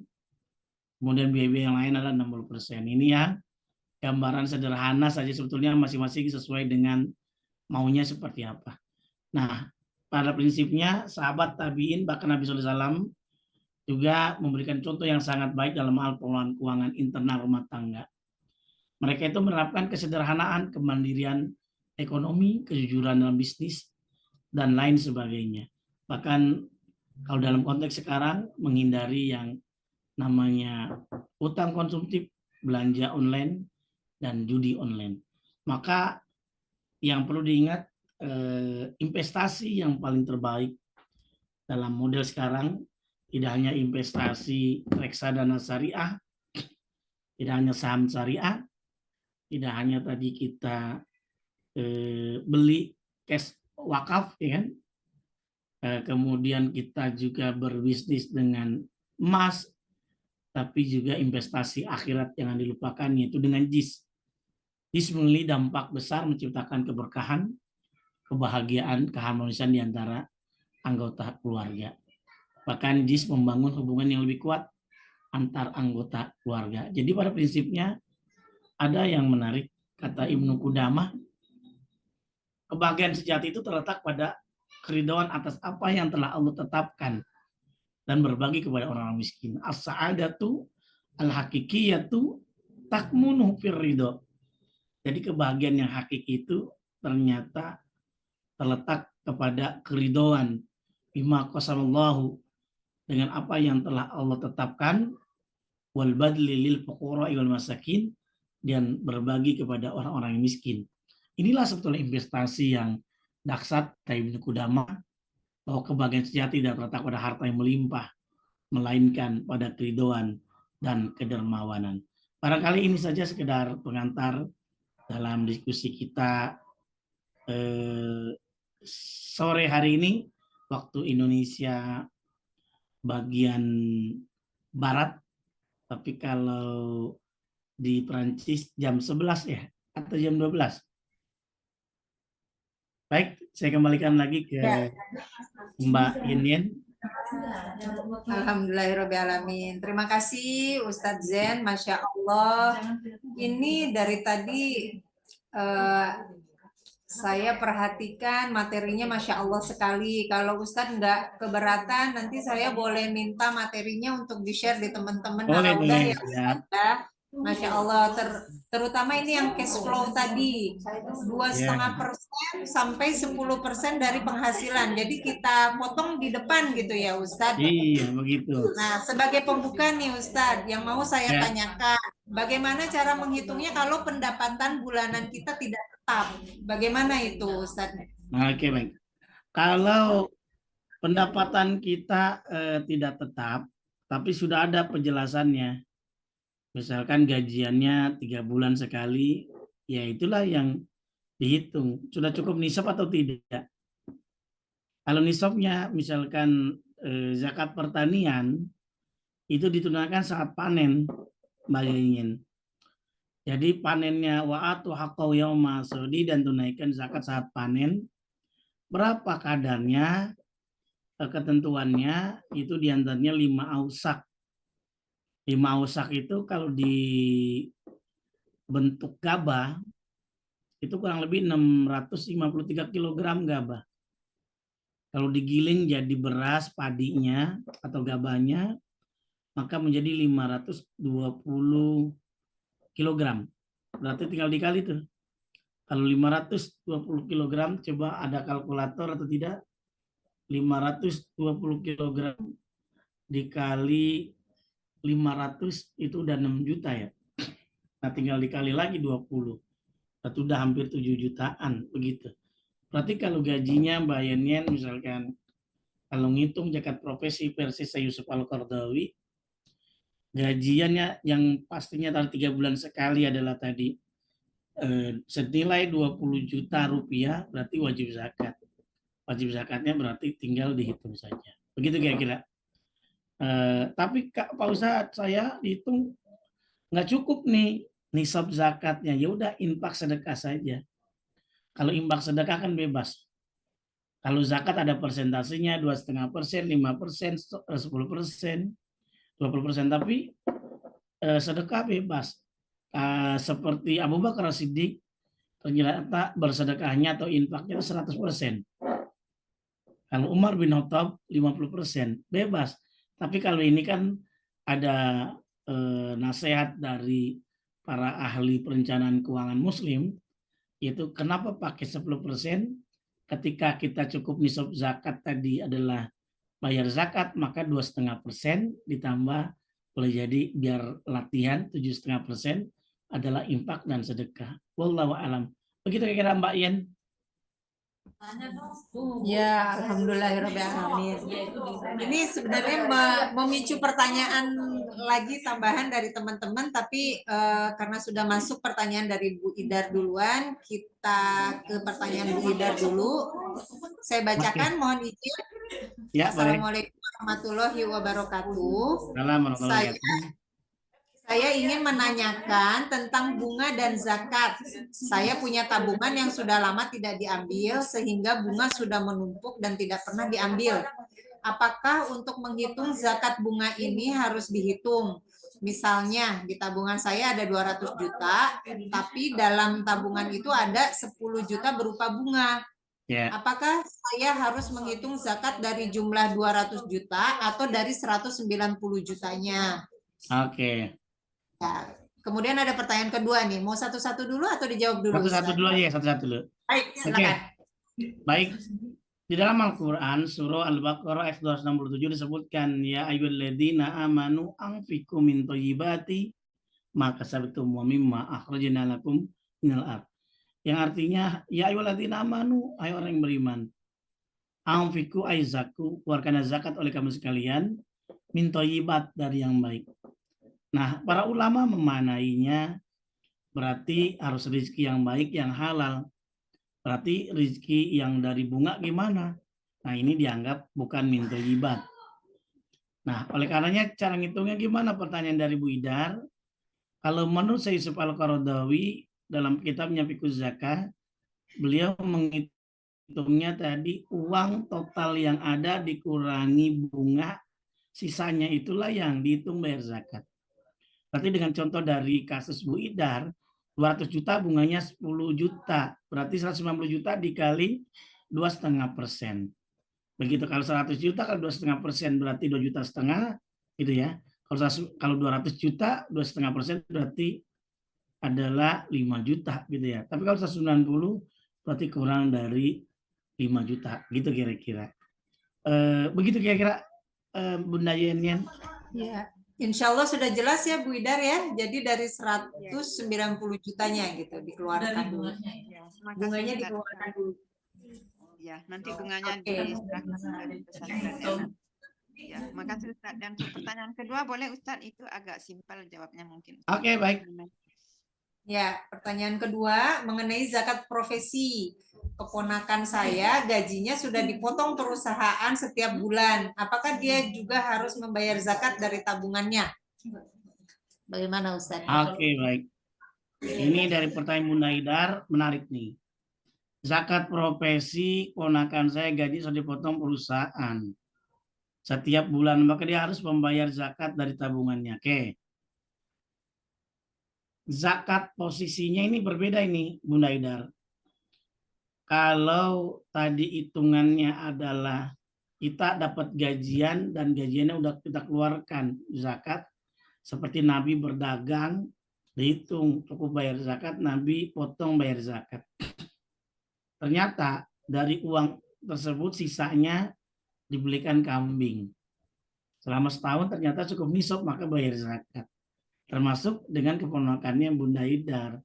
Kemudian biaya yang lain adalah 60%. Ini yang gambaran sederhana saja, sebetulnya masing-masing sesuai dengan maunya seperti apa. Nah, pada prinsipnya sahabat tabi'in bahkan Nabi SAW juga memberikan contoh yang sangat baik dalam hal pengelolaan keuangan internal rumah tangga. Mereka itu menerapkan kesederhanaan, kemandirian ekonomi, kejujuran dalam bisnis, dan lain sebagainya. Bahkan kalau dalam konteks sekarang menghindari yang namanya utang konsumtif, belanja online, dan judi online. Maka yang perlu diingat, investasi yang paling terbaik dalam model sekarang tidak hanya investasi reksadana syariah, tidak hanya saham syariah, tidak hanya tadi kita beli cash wakaf, ya kan? Kemudian kita juga berbisnis dengan emas, tapi juga investasi akhirat jangan dilupakan, yaitu dengan JIS. JIS memiliki dampak besar menciptakan keberkahan, kebahagiaan, keharmonisan di antara anggota keluarga. Bahkan JIS membangun hubungan yang lebih kuat antar anggota keluarga. Jadi pada prinsipnya ada yang menarik, kata Ibnu Qudamah, kebahagiaan sejati itu terletak pada keridhaan atas apa yang telah Allah tetapkan dan berbagi kepada orang-orang miskin. As-sa'adatu al-haqiqiyatu takmunu fir ridho. Jadi kebahagiaan yang hakiki itu ternyata terletak kepada keridhaan bima qasamallahu, dengan apa yang telah Allah tetapkan, wal badli lil fuqara wal masakin, dan berbagi kepada orang-orang yang miskin. Inilah sebetulnya investasi yang dahsyat dari Ibnu Qudamah, bahwa kebahagiaan sejati tidak terletak pada harta yang melimpah, melainkan pada keridhaan dan kedermawanan. Barangkali ini saja sekedar pengantar dalam diskusi kita sore hari ini waktu Indonesia bagian barat, tapi kalau di Prancis jam 11 ya, atau jam 12. Baik, saya kembalikan lagi ke Mbak Yen. Alhamdulillahirrahmanirrahim. Terima kasih Ustadz Zen, Masya Allah. Ini dari tadi saya perhatikan materinya Masya Allah sekali. Kalau Ustadz nggak keberatan, nanti saya boleh minta materinya untuk di-share di teman-teman Naraudah ya Ustadz ya. Masya Allah, terutama ini yang cash flow tadi 2,5% sampai 10% dari penghasilan. Jadi kita potong di depan gitu ya Ustadz. Iya begitu. Nah, sebagai pembuka nih Ustadz, yang mau saya tanyakan, bagaimana cara menghitungnya kalau pendapatan bulanan kita tidak tetap? Bagaimana itu Ustadz? Oke, baik. Kalau pendapatan kita tidak tetap, tapi sudah ada penjelasannya. Misalkan gajiannya 3 bulan sekali, ya itulah yang dihitung. Sudah cukup nisab atau tidak? Kalau nisabnya misalkan zakat pertanian, itu ditunaikan saat panen, Mbak Yen. Jadi panennya wa'atu haqqau yauma hasadi, dan tunaikan zakat saat panen. Berapa kadarnya? Ketentuannya itu diantaranya 5 ausak. 5 ausak itu kalau dibentuk gabah itu kurang lebih 653 kg gabah. Kalau digiling jadi beras padinya atau gabahnya, maka menjadi 520 kg. Berarti tinggal dikali tuh. Kalau 520 kg, coba ada kalkulator atau tidak? 520 kg dikali 500 itu udah 6 juta ya. Nah tinggal dikali lagi 20. Itu udah hampir 7 jutaan begitu. Berarti kalau gajinya Mbak Yen misalkan, kalau ngitung zakat profesi versi saya Yusuf Al-Qardawi, gajiannya yang pastinya tadi 3 bulan sekali adalah tadi senilai 20 juta rupiah, berarti wajib zakat. Wajib zakatnya berarti tinggal dihitung saja. Begitu kira-kira. Tapi Pak Ustadz, saya hitung nggak cukup nih nisab zakatnya. Ya udah infak sedekah saja. Kalau infak sedekah kan bebas. Kalau zakat ada persentasenya 2,5%, 5%, 10%, 20%. Tapi sedekah bebas. Seperti Abu Bakar As-Siddiq, ternyata bersedekahnya atau infaknya 100%. Kalau Umar bin Khattab 50%, bebas. Tapi kalau ini kan ada nasihat dari para ahli perencanaan keuangan Muslim, yaitu kenapa pakai 10%? Ketika kita cukup nisab zakat tadi adalah bayar zakat, maka 2,5% ditambah boleh jadi biar latihan 7,5% adalah infak dan sedekah. Wallahu a'lam. Begitu kira-kira Mbak Yen. Ya, alhamdulillahirrahmanirrahim. Ini sebenarnya memicu pertanyaan lagi tambahan dari teman-teman, tapi karena sudah masuk pertanyaan dari Bu Idar duluan, kita ke pertanyaan Bu Idar dulu. Saya bacakan, mohon izin. Ya, Assalamualaikum warahmatullahi wabarakatuh. Assalamualaikum. Saya ingin menanyakan tentang bunga dan zakat. Saya punya tabungan yang sudah lama tidak diambil, sehingga bunga sudah menumpuk dan tidak pernah diambil. Apakah untuk menghitung zakat bunga ini harus dihitung? Misalnya di tabungan saya ada 200 juta, tapi dalam tabungan itu ada 10 juta berupa bunga. Apakah saya harus menghitung zakat dari jumlah 200 juta atau dari 190 jutanya? Oke. Ya. Kemudian ada pertanyaan kedua nih. Mau satu-satu dulu atau dijawab dulu? Satu-satu Ustaz? dulu ya, satu-satu dulu. Baik, silakan. Baik. Di dalam Al-Quran, surah Al-Baqarah ayat 267 disebutkan, ya ayyuhalladzina amanu anfiqu min thayyibati ma kasabtum wa mimma akhrajna lakum minal ardh. Yang artinya, ya ayyuhalladzina amanu, hai orang yang beriman. Anfiqu ay zaku, keluarkan zakat oleh kamu sekalian, min thayyibat dari yang baik. Nah, para ulama memanainya berarti harus rezeki yang baik, yang halal. Berarti rezeki yang dari bunga gimana? Nah, ini dianggap bukan min thayyibat. Nah, oleh karenanya cara ngitungnya gimana? Pertanyaan dari Bu Idar. Kalau menurut Syekh Yusuf Al-Qaradawi dalam kitabnya Fiqhuz Zakah, beliau menghitungnya tadi uang total yang ada dikurangi bunga, sisanya itulah yang dihitung bayar zakat. Berarti dengan contoh dari kasus Bu Idar, 200 juta bunganya 10 juta, berarti 150 juta dikali 2,5%. Begitu kalau 100 juta kali 2,5% berarti 2,5 juta, gitu ya. Kalau 200 juta 2,5% berarti adalah 5 juta, gitu ya. Tapi kalau 190 berarti kurang dari 5 juta, gitu kira-kira. Begitu kira-kira Bunda Yen. Ya. Insya Allah sudah jelas ya Bu Idar ya. Jadi dari 190 jutanya gitu dikeluarkan dulu. Ya, terima kasih, Bunganya Ustaz. dikeluarkan dulu. Ya, nanti bunganya Oke. diserahkan dari pesantren. Ya, makasih Ustaz. Dan untuk pertanyaan kedua boleh Ustaz, itu agak simpel jawabnya mungkin. Oke, baik. Ya, pertanyaan kedua mengenai zakat profesi. Keponakan saya gajinya sudah dipotong perusahaan setiap bulan. Apakah dia juga harus membayar zakat dari tabungannya? Bagaimana Ustaz? Oke, baik. Ini dari pertanyaan Bunda Idar, menarik nih. Zakat profesi, ponakan saya gaji sudah dipotong perusahaan setiap bulan, maka dia harus membayar zakat dari tabungannya. Oke. Zakat posisinya ini berbeda ini, Bunda Idar. Kalau tadi hitungannya adalah kita dapat gajian dan gajiannya udah kita keluarkan zakat, seperti Nabi berdagang, dihitung cukup bayar zakat, Nabi potong bayar zakat. Ternyata dari uang tersebut sisanya dibelikan kambing. Selama setahun ternyata cukup nisab, maka bayar zakat. Termasuk dengan keponakannya Bunda Idar.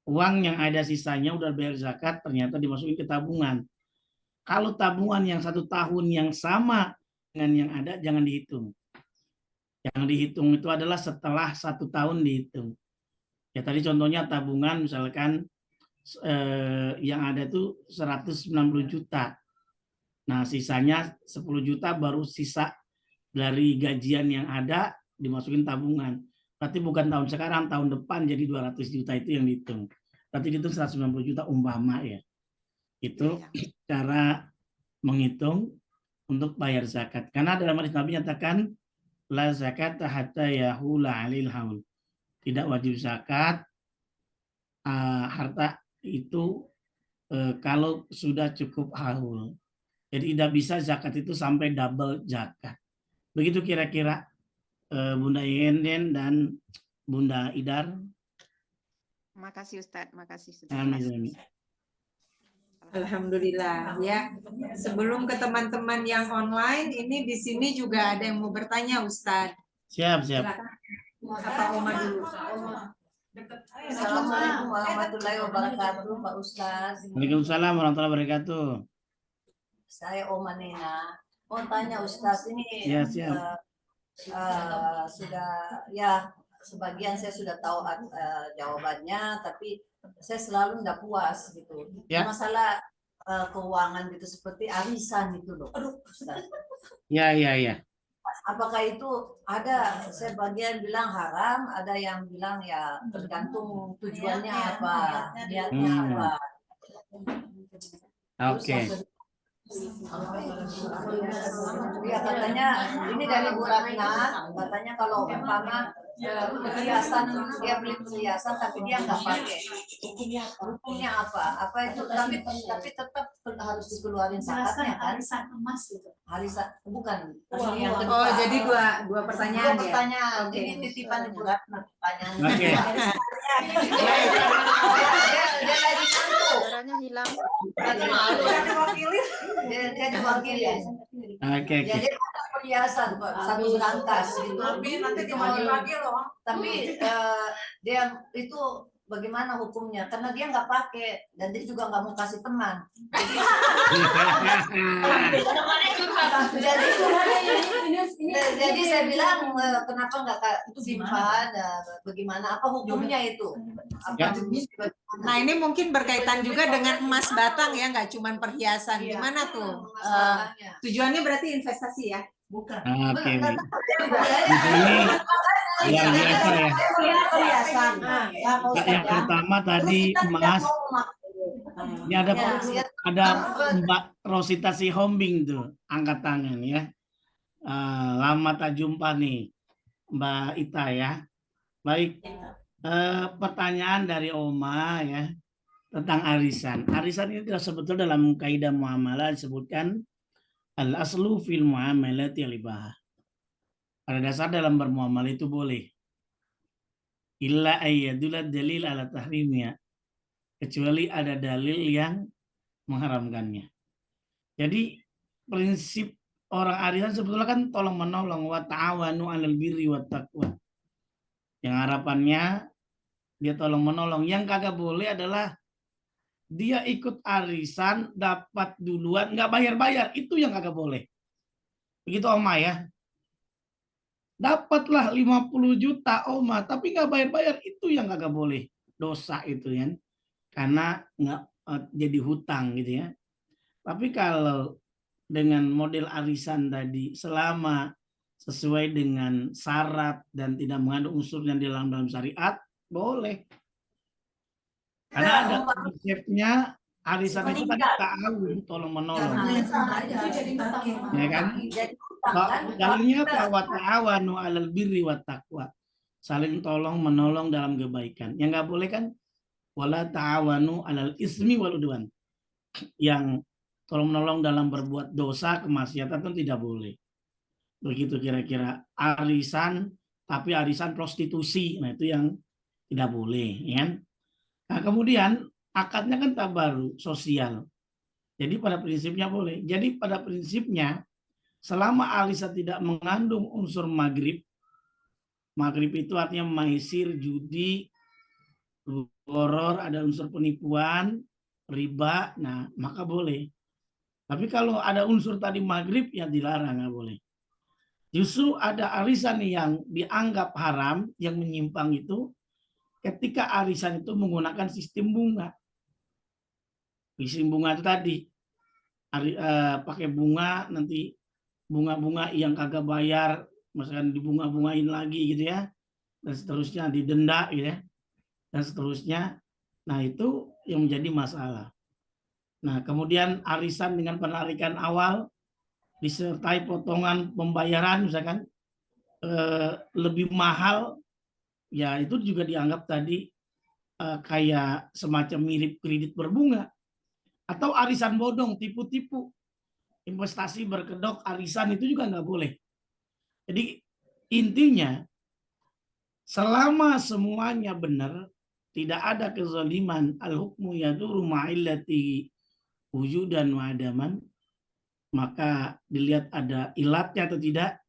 Uang yang ada sisanya udah bayar zakat, ternyata dimasukin ke tabungan. Kalau tabungan yang 1 tahun yang sama dengan yang ada, jangan dihitung. Yang dihitung itu adalah setelah 1 tahun dihitung. Ya tadi contohnya tabungan misalkan yang ada itu 190 juta. Nah sisanya 10 juta baru sisa dari gajian yang ada dimasukin tabungan. Berarti bukan tahun sekarang, tahun depan jadi 200 juta itu yang dihitung. Berarti dihitung 190 juta umpama ya. Itu cara menghitung untuk bayar zakat. Karena dalam hadis Nabi nyatakan la zakat hatta yahula 'alil haul. Tidak wajib zakat harta itu kalau sudah cukup haul. Jadi tidak bisa zakat itu sampai double zakat. Begitu kira-kira Bunda Yenden dan Bunda Idar. Makasih Ustaz, makasih sudah Amin. jelas. Alhamdulillah ya. Sebelum ke teman-teman yang online, ini di sini juga ada yang mau bertanya Ustadz. Siap. Silakan. Apa Oma dulu? Assalamualaikum warahmatullahi wabarakatuh, Pak Ustaz. Waalaikumsalam warahmatullahi wabarakatuh. Saya Oma Nena. Mau tanya Ustaz, ini Ya, siap. sudah ya sebagian saya sudah tahu jawabannya, tapi saya selalu tidak puas gitu. Ya. Masalah keuangan gitu seperti arisan itu loh, Ustaz. Ya. Apakah itu ada sebagian bilang haram, ada yang bilang ya tergantung tujuannya apa, niatnya apa. Oke. Ya katanya ini dari Bu Ratna, katanya kalau umpama perhiasan, dia beli perhiasan tapi dia nggak pakai, hukumnya apa itu, tapi tetap harus dikeluarin zakatnya kan? Arisan emas gitu. Arisan bukan yang Oh, kedua. jadi dua pertanyaan ya. Pertanyaan Oke. ini titipan Bu Ratna. pertanyaan. Oke. Dia lagi ngantuk. Suaranya hilang. Lagi malu. Dia diwakili. Oke. Jadi ada perhiasan satu berangkas gitu. nanti dimaki-maki loh. Tapi dia itu bagaimana hukumnya? Karena dia nggak pakai dan dia juga nggak mau kasih teman. Jadi saya bilang kenapa nggak simpan? Bagaimana? Apa hukumnya itu? Ya. Nah, ini mungkin berkaitan juga dengan emas batang ya, nggak cuma perhiasan. Iya. Gimana tuh? Masalahnya. Tujuannya berarti investasi ya? Bukan. Oke. Nggak Wi. tahu. Di sini luar biasa ya. Perhiasan. Yang pertama tadi emas. Ini ada Mbak Rosita Sihombing tuh angkat tangan ya. Lama tak jumpa nih Mbak Ita ya. Baik. Pertanyaan dari Oma ya tentang arisan. Arisan ini sebetulnya dalam kaidah muamalah disebutkan al-aslu fil muamalati al-ibahah. Pada dasar dalam bermuamalah itu boleh. Illa ayyadullah dalil ala tahrimnya. Kecuali ada dalil yang mengharamkannya. Jadi prinsip orang arisan sebetulnya kan tolong menolong, wa ta'awanu 'alal birri wat taqwa. Yang harapannya dia tolong menolong. Yang kagak boleh adalah dia ikut arisan dapat duluan nggak bayar-bayar, itu yang kagak boleh. Begitu Oma ya. Dapatlah 50 juta Oma tapi nggak bayar-bayar, itu yang kagak boleh. Dosa itu ya. Karena nggak jadi hutang gitu ya. Tapi kalau dengan model arisan tadi selama sesuai dengan syarat dan tidak mengandung unsur yang dilarang dalam syariat, boleh. Karena ada konsepnya arisan itu kan ta'awun, tolong menolong. Ya kan? Dalilnya apa? Wa ta'awanu 'alal birri wat taqwa. Saling tolong menolong dalam kebaikan. Yang nggak boleh kan wala ta'awanu 'alal ismi wal udwan. Yang tolong menolong dalam berbuat dosa, kemaksiatan itu tidak boleh. Begitu kira-kira arisan, tapi arisan prostitusi. Nah, itu yang tidak boleh, ya. Nah, kemudian akadnya kan tabaru sosial. Jadi pada prinsipnya boleh. Jadi pada prinsipnya selama arisan tidak mengandung unsur maghrib, maghrib itu artinya maisir, judi, goror, ada unsur penipuan, riba, nah maka boleh. Tapi kalau ada unsur tadi maghrib ya dilarang, nggak boleh. Justru ada arisan yang dianggap haram, yang menyimpang itu ketika arisan itu menggunakan sistem bunga. Sistem bunga itu tadi pakai bunga, nanti bunga-bunga yang kagak bayar, misalkan dibunga-bungain lagi gitu ya, dan seterusnya didenda gitu ya, dan seterusnya. Nah itu yang menjadi masalah. Nah, kemudian arisan dengan penarikan awal disertai potongan pembayaran misalkan lebih mahal, ya itu juga dianggap tadi kayak semacam mirip kredit berbunga. Atau arisan bodong, tipu-tipu, investasi berkedok, arisan itu juga nggak boleh. Jadi intinya selama semuanya benar, tidak ada kezaliman, al-hukmu yaduru ma'illati wujudan wa adaman, maka dilihat ada ilatnya atau tidak,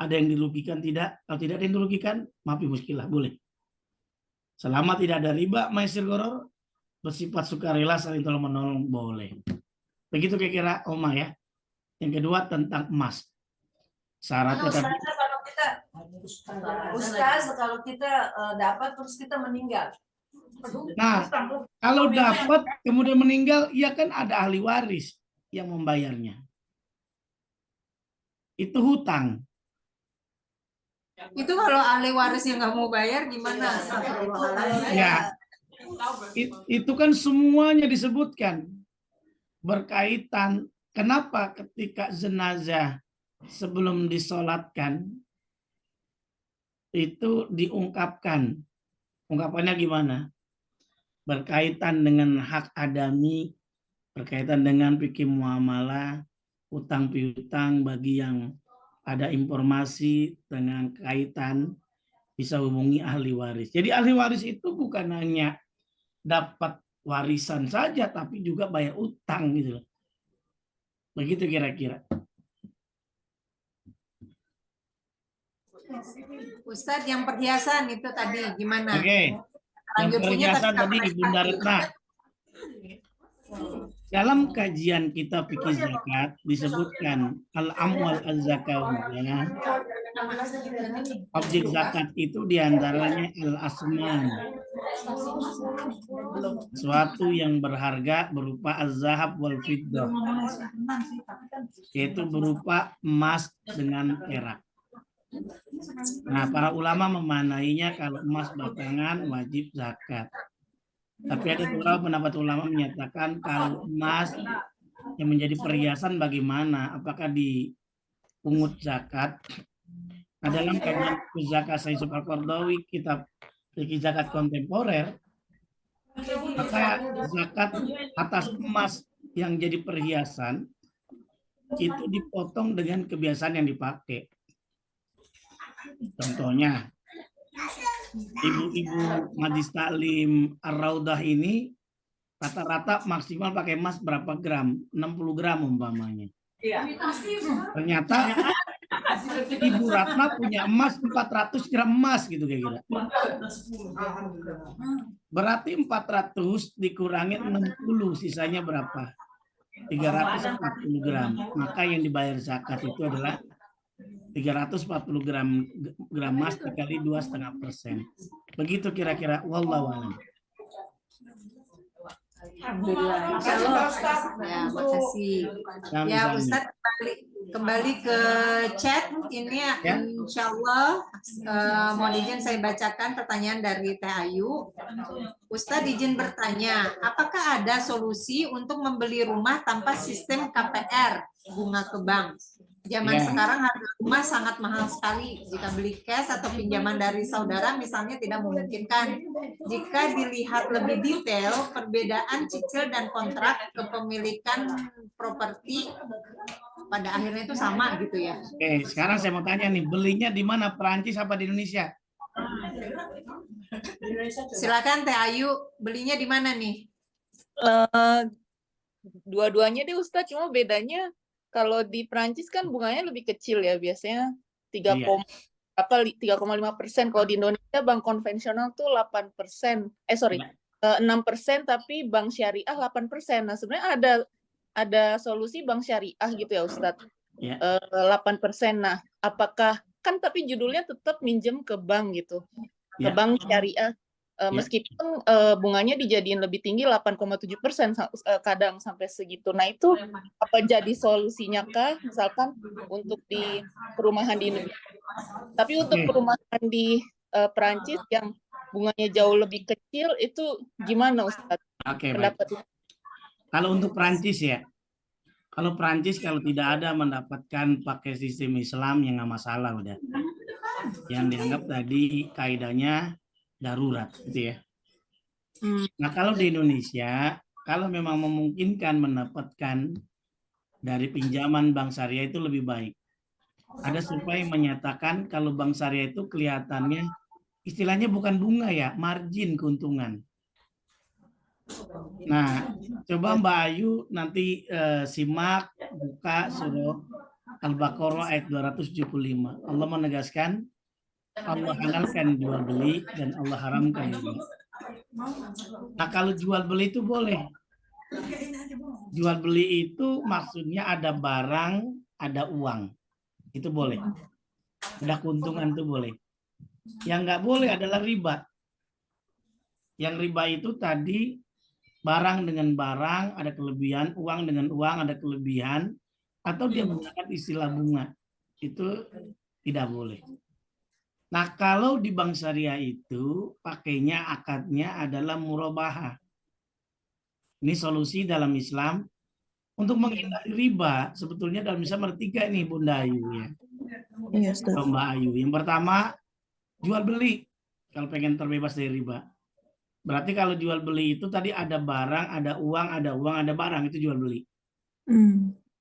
ada yang dirugikan tidak, kalau tidak ada yang dirugikan, maafi muskilah, boleh. Selama tidak ada riba, maisir goror, bersifat sukarela, saling tolong menolong, boleh. Begitu kira-kira Oma ya. Yang kedua tentang emas. Syaratnya tadi. Ustaz, kalau kita dapat terus kita meninggal. Nah, kalau dapat kemudian meninggal, ya kan ada ahli waris yang membayarnya. Itu hutang. Itu kalau ahli warisnya nggak mau bayar gimana? Ya, itu kan semuanya disebutkan berkaitan. Kenapa ketika jenazah sebelum disolatkan itu diungkapkan? Ungkapannya gimana? Berkaitan dengan hak adami, berkaitan dengan fikih muamalah, utang piutang bagi yang ada informasi dengan kaitan bisa hubungi ahli waris. Jadi ahli waris itu bukan hanya dapat warisan saja, tapi juga bayar utang gitu loh. Begitu kira-kira. Ustadz, yang perhiasan itu tadi gimana? Oke. Yang Lanjut punya perhiasan tapi tadi Bunda Retna. Dalam kajian kita fikih zakat disebutkan al-amwal az-zakawiyah. Objek zakat itu diantaranya al-asman, suatu yang berharga berupa az-zahab wal fiddah, yaitu berupa emas dengan perak. Nah, para ulama memanainya kalau emas batangan wajib zakat. Tapi ada beberapa pendapat ulama menyatakan kalau emas yang menjadi perhiasan bagaimana? Apakah dipungut zakat? Nah, dalam kajian zakat Sayyid Al-Qardawi, kitab fikih zakat kontemporer, maka zakat atas emas yang jadi perhiasan itu dipotong dengan kebiasaan yang dipakai. Contohnya, ibu-ibu majlis taklim Ar-Raudah ini rata-rata maksimal pakai emas berapa gram? 60 gram umpamanya. Ternyata Ibu Ratna punya emas 400 gram emas gitu kira-kira. Berarti 400 dikurangi 60, sisanya berapa? 340 gram. Maka yang dibayar zakat itu adalah 340 gram emas dikali 2,5%. Begitu kira-kira. Wallahu a'lam. Alhamdulillah. Ya, makasih. Ya, Ustadz kembali ke chat ini Ya. insya Allah mohon izin saya bacakan pertanyaan dari Teh Ayu. Ustadz izin bertanya, apakah ada solusi untuk membeli rumah tanpa sistem KPR bunga ke bank? Zaman Ya. sekarang harga rumah sangat mahal sekali. Jika beli cash atau pinjaman dari saudara misalnya tidak memungkinkan. Jika dilihat lebih detail, perbedaan cicil dan kontrak kepemilikan properti pada akhirnya itu sama gitu ya. Oke, sekarang saya mau tanya nih, belinya di mana? Perancis apa di Indonesia? Silakan Teh Ayu, belinya di mana nih? Dua-duanya deh Ustadz, cuma bedanya kalau di Prancis kan bunganya lebih kecil ya, biasanya 3,5%. Kalau di Indonesia bank konvensional tuh 8%. 6%, tapi bank syariah 8%. Nah, sebenarnya ada solusi bank syariah gitu ya Ustadz. Ya. 8%. Nah, apakah kan tapi judulnya tetap minjem ke bank gitu. Ke Ya. bank syariah. Ya. Meskipun bunganya dijadiin lebih tinggi 8,7% kadang sampai segitu. Nah itu apa jadi solusinya kah misalkan untuk di perumahan di Indonesia? Tapi untuk perumahan di Perancis yang bunganya jauh lebih kecil itu gimana Ustadz? Oke, pendapat? Kalau untuk Perancis ya, kalau Perancis kalau tidak ada mendapatkan pakai sistem Islam yang nggak masalah udah. Yang dianggap tadi kaidahnya darurat gitu ya. Nah kalau di Indonesia, kalau memang memungkinkan mendapatkan dari pinjaman bank syariah itu lebih baik. Ada survei menyatakan kalau bank syariah itu kelihatannya istilahnya bukan bunga ya, margin keuntungan. Nah, coba Mbak Ayu nanti simak buka surah Al-Baqarah ayat 275. Allah menegaskan Allah halalkan jual beli dan Allah haramkan riba. Nah kalau jual beli itu boleh. Jual beli itu maksudnya ada barang, ada uang. Itu boleh. Ada keuntungan itu boleh. Yang nggak boleh adalah riba. Yang riba itu tadi barang dengan barang ada kelebihan, uang dengan uang ada kelebihan, atau dia menggunakan istilah bunga. Itu tidak boleh. Nah, kalau di bank syariah itu pakainya akadnya adalah murabahah. Ini solusi dalam Islam untuk menghindari riba. Sebetulnya dalam Islam ada 3 nih Bunda Ayu ya. Mbak Ayu. Yang pertama jual beli kalau pengen terbebas dari riba. Berarti kalau jual beli itu tadi ada barang, ada uang, ada barang, itu jual beli.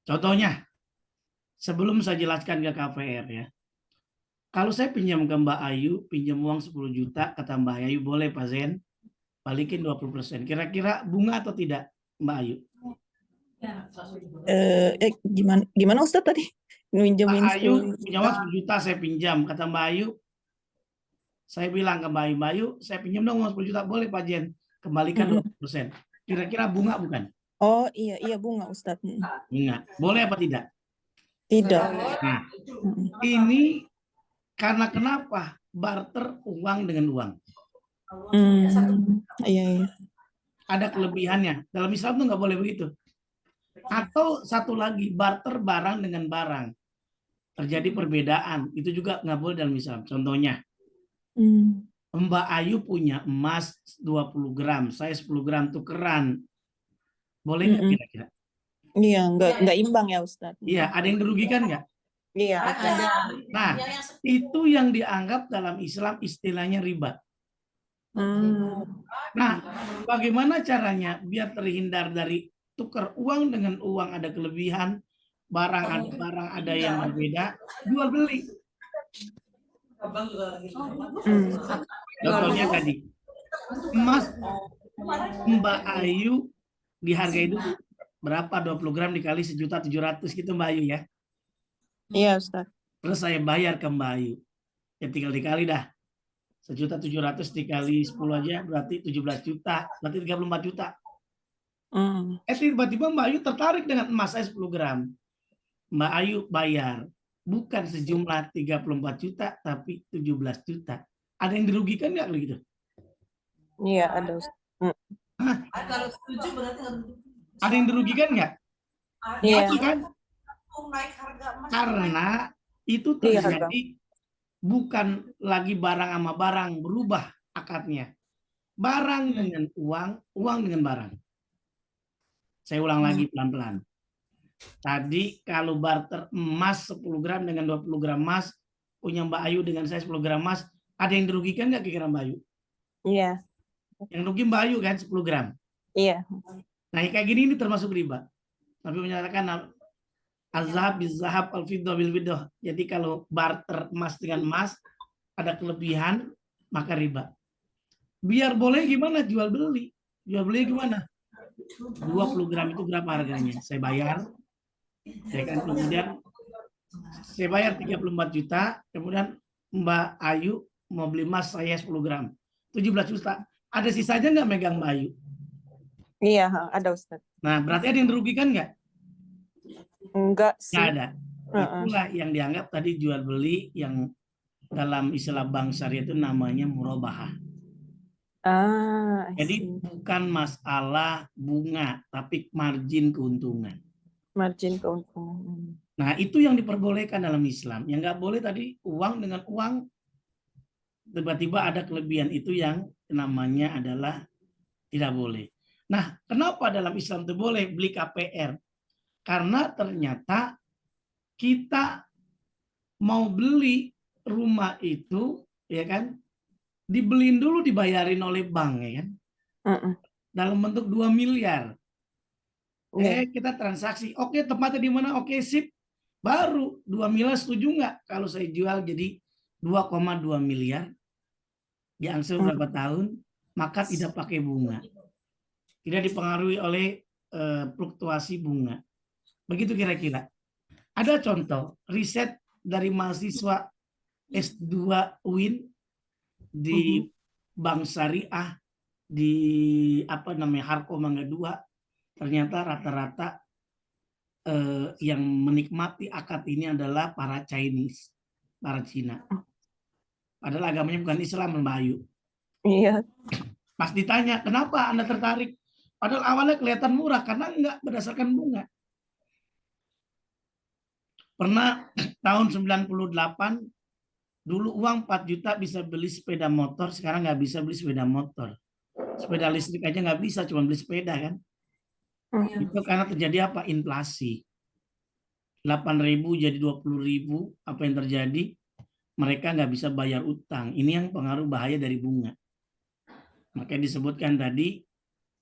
Contohnya sebelum saya jelaskan ke KPR ya. Kalau saya pinjam ke Mbak Ayu, pinjam uang 10 juta, kata Mbak Ayu, boleh Pak Zen, balikin 20%. Kira-kira bunga atau tidak, Mbak Ayu? Gimana Ustadz tadi? Minjemin Mbak Ayu 10 punya uang 10 juta, saya pinjam. Kata Mbak Ayu, saya bilang ke Mbak Ayu, saya pinjam dong uang 10 juta, boleh Pak Zen, kembalikan 20%. Kira-kira bunga bukan? Oh iya bunga Ustadz. Bunga. Boleh apa tidak? Tidak. Nah, ini karena kenapa? Barter uang dengan uang. Iya. Ada kelebihannya. Dalam Islam tuh nggak boleh begitu. Atau satu lagi, barter barang dengan barang. Terjadi perbedaan. Itu juga nggak boleh dalam Islam. Contohnya, Mbak Ayu punya emas 20 gram, saya 10 gram tukeran. Boleh nggak kira-kira? Iya, nggak imbang ya Ustadz. Iya, ada yang dirugikan nggak? Iya, ada. Nah, itu yang dianggap dalam Islam istilahnya riba. Nah, bagaimana caranya biar terhindar dari tukar uang dengan uang ada kelebihan, barang ada yang berbeda, jual beli. Contohnya tadi, emas Mbak Ayu dihargai itu berapa? 20 gram dikali 1.700.000 gitu Mbak Ayu ya. Iya Ustaz. Terus saya bayar ke Mbak Ayu. Ya tinggal dikali dah. 1.700.000 dikali 10 aja berarti 17 juta, berarti 34 juta. Tiba-tiba Mbak Ayu tertarik dengan emas saya 10 gram. Mbak Ayu bayar. Bukan sejumlah 34 juta, tapi 17 juta. Ada yang dirugikan nggak begitu? Iya, ada Ustaz. Kalau setuju berarti ada yang dirugikan nggak? Iya. Kan? Karena itu terjadi bukan lagi barang sama barang, berubah akadnya. Barang dengan uang, uang dengan barang. Saya ulang lagi pelan-pelan. Tadi kalau barter emas 10 gram dengan 20 gram emas, punya Mbak Ayu dengan saya 10 gram emas, ada yang dirugikan nggak kira-kira Mbak Ayu? Iya. Yang rugi Mbak Ayu kan 10 gram. Iya. Nah kayak gini ini termasuk riba. Nabi menyatakan azhab bizahab al-fiddah bil fiddah. Jadi kalau barter emas dengan emas ada kelebihan maka riba. Biar boleh gimana jual beli? Jual beli gimana? 20 gram itu berapa harganya? Saya bayar. Ya kan, kemudian saya bayar 34 juta, kemudian Mbak Ayu mau beli emas saya 10 gram. 17 juta. Ada sisanya nggak megang Mbak Ayu? Iya, ada Ustaz. Nah, berarti ada yang dirugikan nggak? Enggak sih. Nggak ada. Itulah yang dianggap tadi jual beli yang dalam istilah bank syariah itu namanya murabahah. Jadi bukan masalah bunga, tapi margin keuntungan. Margin keuntungan. Nah, itu yang diperbolehkan dalam Islam. Yang nggak boleh tadi uang dengan uang, tiba-tiba ada kelebihan, itu yang namanya adalah tidak boleh. Nah, kenapa dalam Islam itu boleh beli KPR? Karena ternyata kita mau beli rumah itu, ya kan, dibeliin dulu dibayarin oleh bank, ya kan, dalam bentuk 2 miliar. Kita transaksi, oke tempatnya di mana, oke sip, baru 2 miliar setuju nggak kalau saya jual jadi 2,2 miliar, diangsur berapa tahun, maka tidak pakai bunga, tidak dipengaruhi oleh fluktuasi bunga. Begitu kira-kira. Ada contoh riset dari mahasiswa S2 UIN di Bank Syariah di Harko Mangga 2. Ternyata rata-rata yang menikmati akad ini adalah para Chinese, para Cina. Padahal agamanya bukan Islam, Mbak Ayu. Iya. Pas ditanya, kenapa Anda tertarik? Padahal awalnya kelihatan murah karena enggak berdasarkan bunga. Pernah tahun 98, dulu uang 4 juta bisa beli sepeda motor, sekarang nggak bisa beli sepeda motor. Sepeda listrik aja nggak bisa, cuma beli sepeda kan. Itu karena terjadi apa? Inflasi. 8.000 jadi 20.000, apa yang terjadi? Mereka nggak bisa bayar utang. Ini yang pengaruh bahaya dari bunga. Makanya disebutkan tadi,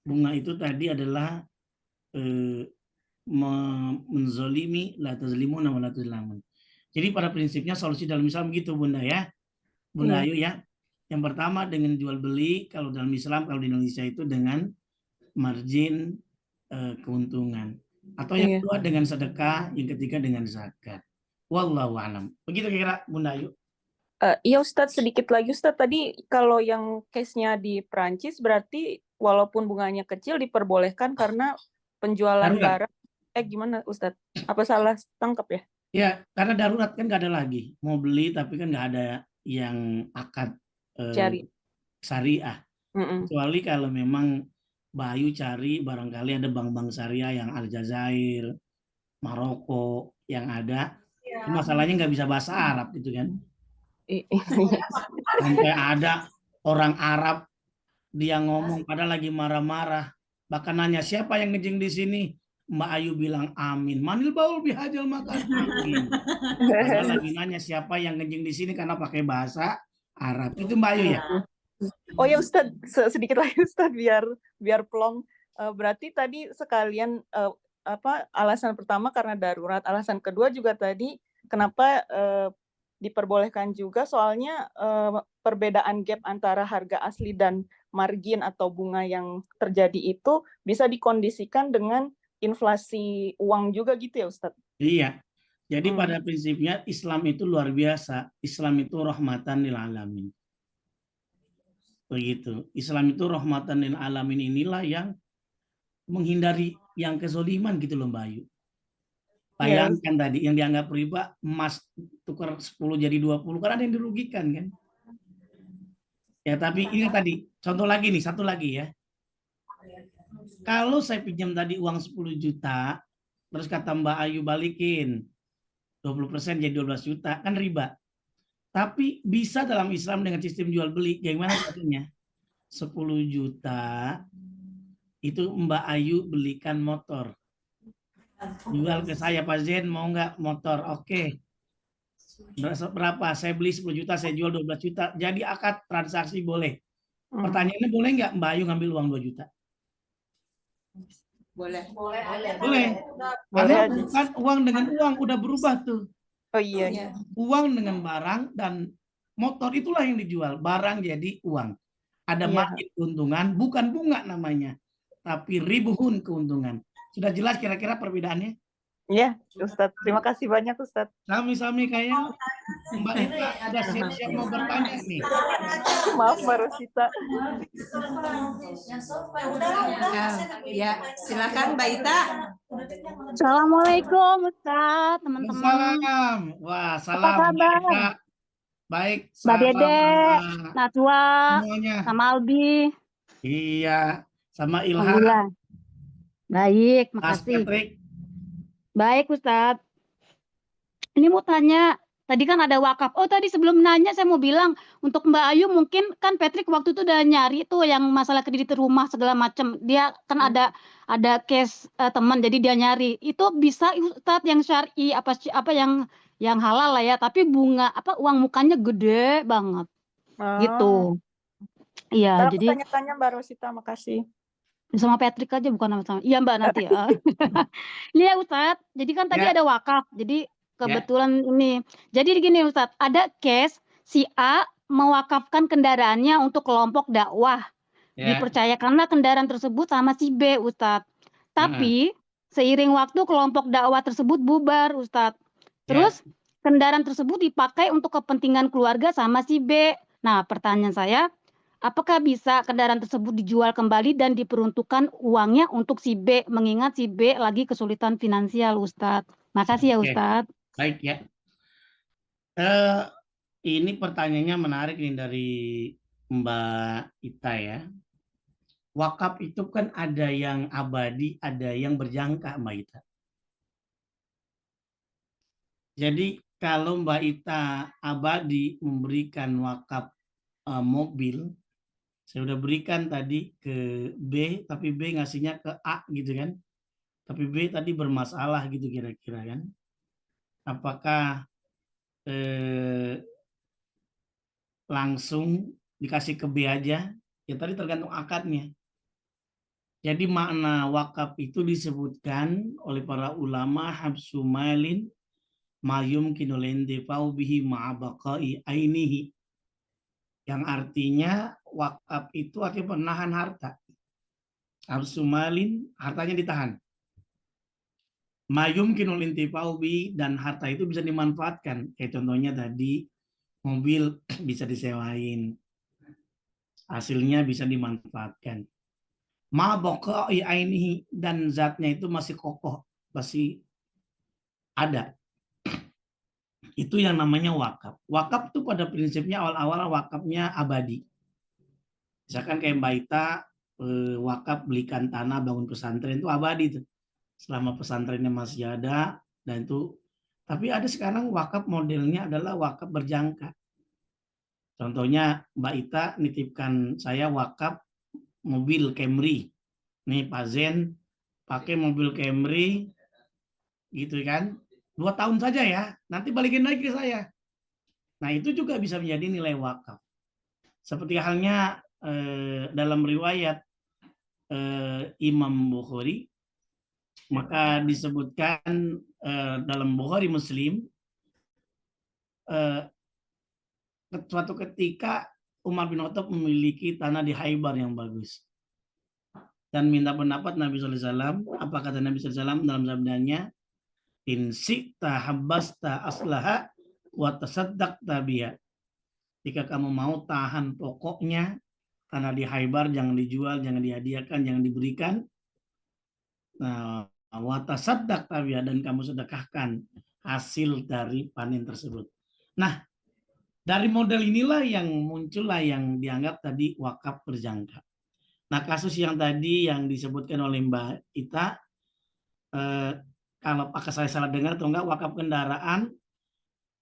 bunga itu tadi adalah menzolimi, la tazlimuna wa la tuzlamun. Jadi pada prinsipnya solusi dalam Islam gitu Bunda ya. Bunda Ayu ya. Yang pertama dengan jual beli, kalau dalam Islam, kalau di Indonesia itu dengan margin keuntungan. Atau yang kedua dengan sedekah, yang ketiga dengan zakat. Wallahu a'lam. Begitu kira Bunda Ayu. Iya Ustadz, sedikit lagi Ustadz. Tadi kalau yang case-nya di Prancis berarti walaupun bunganya kecil diperbolehkan karena penjualan Darurat. barang. Gimana Ustadz? Apa salah tangkap ya? Ya, karena darurat kan nggak ada lagi. Mau beli tapi kan nggak ada yang akad syariah. Kecuali kalau memang Bayu cari barangkali ada bank-bank syariah yang Aljazair, Maroko yang ada. Masalahnya nggak bisa bahasa Arab gitu kan. Sampai ada orang Arab dia ngomong padahal lagi marah-marah. Bahkan nanya siapa yang ngejeng di sini? Mbak Ayu bilang amin. Manil baul bihajal makan amin. Padahal lagi nanya siapa yang ngejeng di sini karena pakai bahasa Arab. Itu Mbak Ayu ya? Oh ya Ustadz, sedikit lagi Ustadz biar plong. Berarti tadi sekalian alasan pertama karena darurat, alasan kedua juga tadi kenapa diperbolehkan juga soalnya perbedaan gap antara harga asli dan margin atau bunga yang terjadi itu bisa dikondisikan dengan inflasi uang juga gitu ya Ustadz? Iya. Jadi pada prinsipnya Islam itu luar biasa. Islam itu rahmatan lil alamin. Begitu. Islam itu rahmatan lil alamin, inilah yang menghindari yang kezoliman gitu loh Mbak Ayu. Bayangkan tadi yang dianggap riba, emas tukar 10 jadi 20, kan ada yang dirugikan kan. Ya tapi ini tadi, contoh lagi nih, satu lagi ya. Kalau saya pinjam tadi uang 10 juta, terus kata Mbak Ayu balikin 20% jadi 12 juta, kan riba. Tapi bisa dalam Islam dengan sistem jual beli, gimana caranya? 10 juta itu Mbak Ayu belikan motor. Jual ke saya, Pak Zen mau nggak motor? Oke. Berapa? Saya beli 10 juta, saya jual 12 juta. Jadi akad transaksi boleh. Pertanyaannya boleh nggak Mbak Ayu ngambil uang 2 juta? Boleh. Boleh. Karena bukan uang dengan uang, udah berubah tuh. Oh iya. Uang dengan barang dan motor itulah yang dijual. Barang jadi uang. Ada margin keuntungan, bukan bunga namanya. Tapi ribuhun keuntungan. Sudah jelas kira-kira perbedaannya? Iya, Ustadz. Terima kasih banyak, Ustadz. Sami-sami kayaknya Mbak Ita udah siap-siap mau bertanya nih. Maaf, Mbak Rosita. Ya, silakan Mbak Ita. Assalamualaikum Ustadz, teman-teman. Salam. Wah, salam. Apa kabar? Baik. Mbak Dede, Najwa, semuanya. sama Albi. Iya, sama Ilham. Alhamdulillah. Baik, Mas makasih. Patrick. Baik Ustadz. Ini mau tanya, tadi kan ada wakaf. Oh tadi sebelum nanya saya mau bilang, untuk Mbak Ayu mungkin kan Patrick waktu itu udah nyari tuh yang masalah kredit rumah segala macam. Dia kan ada case teman, jadi dia nyari. Itu bisa Ustadz yang syar'i apa yang halal lah ya, tapi bunga uang mukanya gede banget. Gitu. Iya, jadi tanya-tanya Mbak Rosita, makasih. sama Patrick aja bukan sama. Iya Mbak nanti ya. Iya Ustadz. Jadi kan tadi ada wakaf. Jadi kebetulan ini. Jadi gini Ustadz, ada case si A mewakafkan kendaraannya untuk kelompok dakwah. Dipercayakanlah kendaraan tersebut sama si B Ustadz. Tapi seiring waktu kelompok dakwah tersebut bubar Ustadz. Terus kendaraan tersebut dipakai untuk kepentingan keluarga sama si B. Nah pertanyaan saya, apakah bisa kendaraan tersebut dijual kembali dan diperuntukkan uangnya untuk si B, mengingat si B lagi kesulitan finansial, Ustadz? Makasih ya, Ustadz. Baik ya. Ini pertanyaannya menarik nih dari Mbak Ita ya. Wakaf itu kan ada yang abadi, ada yang berjangka Mbak Ita. Jadi kalau Mbak Ita abadi memberikan wakaf mobil, saya udah berikan tadi ke B, tapi B ngasihnya ke A gitu kan. Tapi B tadi bermasalah gitu kira-kira kan. Apakah langsung dikasih ke B aja? Ya tadi tergantung akadnya. Jadi makna wakaf itu disebutkan oleh para ulama habsu malin ma yumkinu lintifa'u bihi ma'a baqa'i ainihi. Yang artinya wakaf itu artinya penahan harta. Absumalin, hartanya ditahan. Ma yumkinu lintifa'u bihi, dan harta itu bisa dimanfaatkan. Kayak contohnya tadi mobil bisa disewain. Hasilnya bisa dimanfaatkan. Ma baqa'i ainihi, dan zatnya itu masih kokoh, masih ada. Itu yang namanya wakaf. Wakaf itu pada prinsipnya awal-awal wakafnya abadi. Misalkan kayak Mbak Ita wakaf belikan tanah bangun pesantren itu abadi tuh. Selama pesantrennya masih ada, dan itu. Tapi ada sekarang wakaf modelnya adalah wakaf berjangka. Contohnya Mbak Ita nitipkan saya wakaf mobil Camry. Nih Pak Zen pakai mobil Camry gitu kan. 2 tahun saja ya, nanti balikin lagi ke saya. Nah itu juga bisa menjadi nilai wakaf. Seperti halnya dalam riwayat Imam Bukhari, maka disebutkan dalam Bukhari Muslim, suatu ketika Umar bin Khattab memiliki tanah di Khaybar yang bagus. Dan minta pendapat Nabi SAW, apa kata Nabi SAW dalam sabdanya, in syi'ta habbasta aslaha wa tasaddaqta biha. Jika kamu mau tahan pokoknya tanah di Khaybar, jangan dijual, jangan dihadiahkan, jangan diberikan. Nah, wa tasaddaqta biha, dan kamu sedekahkan hasil dari panen tersebut. Nah, dari model inilah yang muncullah yang dianggap tadi wakaf berjangka. Nah, kasus yang tadi yang disebutkan oleh Mbak Ita, kalau apakah saya salah dengar atau enggak, wakaf kendaraan,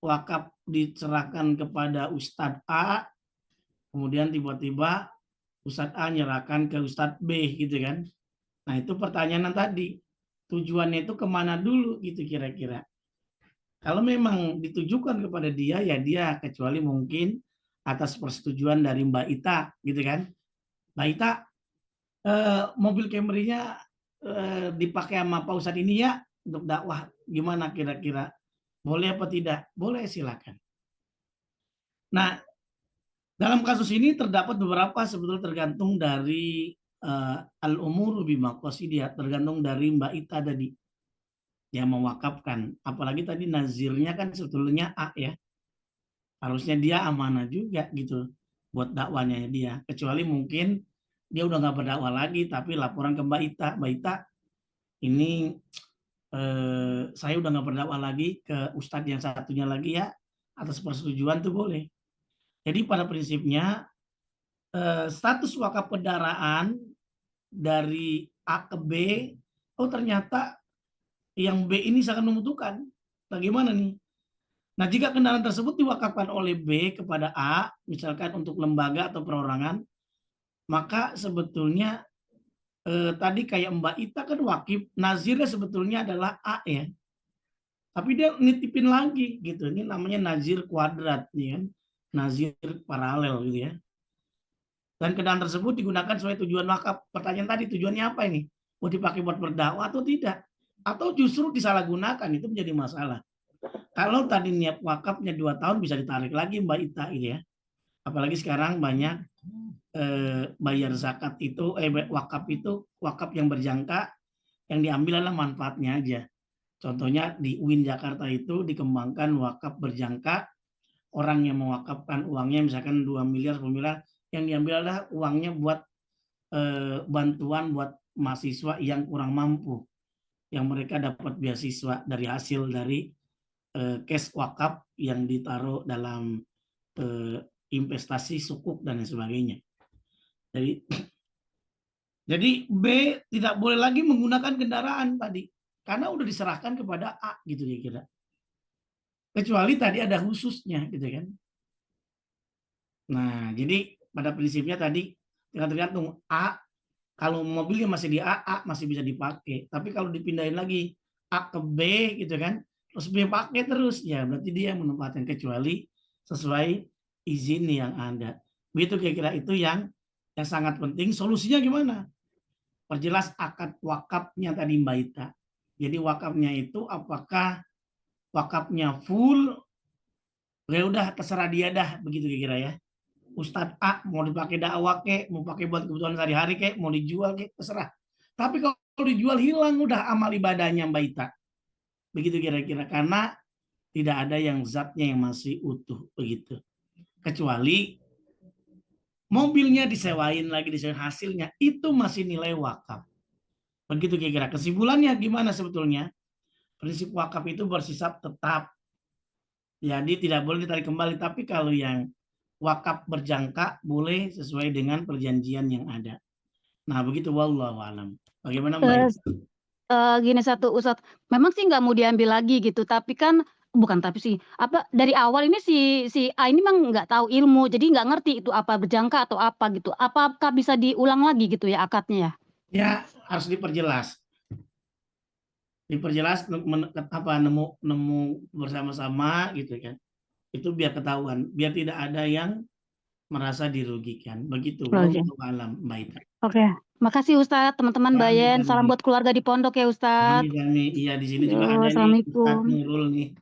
wakaf diserahkan kepada Ustadz A, kemudian tiba-tiba Ustadz A nyerahkan ke Ustadz B gitu kan. Nah itu pertanyaan tadi, tujuannya itu kemana dulu gitu kira-kira. Kalau memang ditujukan kepada dia, ya dia, kecuali mungkin atas persetujuan dari Mbak Ita gitu kan. Mbak Ita, mobil Camry-nya dipakai sama Pak Ustadz ini ya, untuk dakwah, gimana kira-kira? Boleh apa tidak? Boleh, silakan. Nah, dalam kasus ini terdapat beberapa sebetulnya tergantung dari al-umuru bimaqasidiha, tergantung dari Mbak Ita tadi yang mewakafkan. Apalagi tadi nazirnya kan sebetulnya A ya. Harusnya dia amanah juga gitu buat dakwanya dia. Kecuali mungkin dia udah nggak berdakwah lagi, tapi laporan ke Mbak Ita. Mbak Ita, ini saya udah nggak berdakwah lagi, ke Ustadz yang satunya lagi ya, atas persetujuan tuh boleh. Jadi pada prinsipnya status wakaf kendaraan dari A ke B, oh ternyata yang B ini sangat membutuhkan. Bagaimana nih? Nah jika kendaraan tersebut diwakafkan oleh B kepada A, misalkan untuk lembaga atau perorangan, maka sebetulnya tadi kayak Mbak Ita kan wakif, nazirnya sebetulnya adalah A ya. Tapi dia nitipin lagi gitu. Ini namanya nazir kuadrat nih kan. Nazir paralel gitu ya. Dan kendaraan tersebut digunakan sesuai tujuan wakaf. Pertanyaan tadi, tujuannya apa ini? Mau dipakai buat berdakwah atau tidak? Atau justru disalahgunakan, itu menjadi masalah. Kalau tadi niat wakafnya 2 tahun, bisa ditarik lagi Mbak Ita gitu ya. Apalagi sekarang banyak bayar zakat itu, wakaf yang berjangka, yang diambil adalah manfaatnya aja. Contohnya di UIN Jakarta itu dikembangkan wakaf berjangka, orang yang mewakafkan uangnya misalkan 2 miliar, 10 miliar, yang diambil adalah uangnya buat bantuan buat mahasiswa yang kurang mampu, yang mereka dapat beasiswa dari hasil dari cash wakaf yang ditaruh dalam investasi sukuk dan lain sebagainya. Jadi B tidak boleh lagi menggunakan kendaraan tadi, karena udah diserahkan kepada A gitu kira-kira. Kecuali tadi ada khususnya gitu kan. Nah, jadi pada prinsipnya tadi tergantung A, kalau mobilnya masih di A masih bisa dipakai. Tapi kalau dipindahin lagi A ke B gitu kan, terus B pakai terus, ya berarti dia menempatkan, kecuali sesuai izin yang ada. Begitu kira-kira itu yang sangat penting. Solusinya gimana? Perjelas akad wakafnya tadi Mbak Ita. Jadi wakafnya itu apakah wakafnya full, ya udah terserah dia dah, begitu kira-kira ya. Ustadz A mau dipakai dakwah kek, mau pakai buat kebutuhan sehari-hari kek, mau dijual kek, terserah. Tapi kalau dijual hilang udah amal ibadahnya Mbak Ita. Begitu kira-kira, karena tidak ada yang zatnya yang masih utuh begitu. Kecuali mobilnya disewain lagi, disewain hasilnya, itu masih nilai wakaf. Begitu kira-kira. Kesimpulannya gimana sebetulnya? Prinsip wakaf itu bersifat tetap. Jadi tidak boleh ditarik kembali. Tapi kalau yang wakaf berjangka boleh sesuai dengan perjanjian yang ada. Nah begitu, wallahu alam. Bagaimana Mbak Eh, Ita? Gini satu Ustadz, memang sih nggak mau diambil lagi gitu, tapi kan bukan tapi sih apa dari awal ini si A ini memang nggak tahu ilmu, jadi nggak ngerti itu apa berjangka atau apa gitu. Apakah bisa diulang lagi gitu ya akadnya ya? Ya harus diperjelas. Diperjelas nemu bersama-sama gitu kan. Itu biar ketahuan, biar tidak ada yang merasa dirugikan. Begitu. Oke. Wallahu alam Mbak Ita. Oke, makasih Ustadz, teman-teman Bayen. Salam buat keluarga di pondok ya Ustadz. Iya di sini Yo, juga ada nih Assalamualaikum. Ustadz Nurul nih.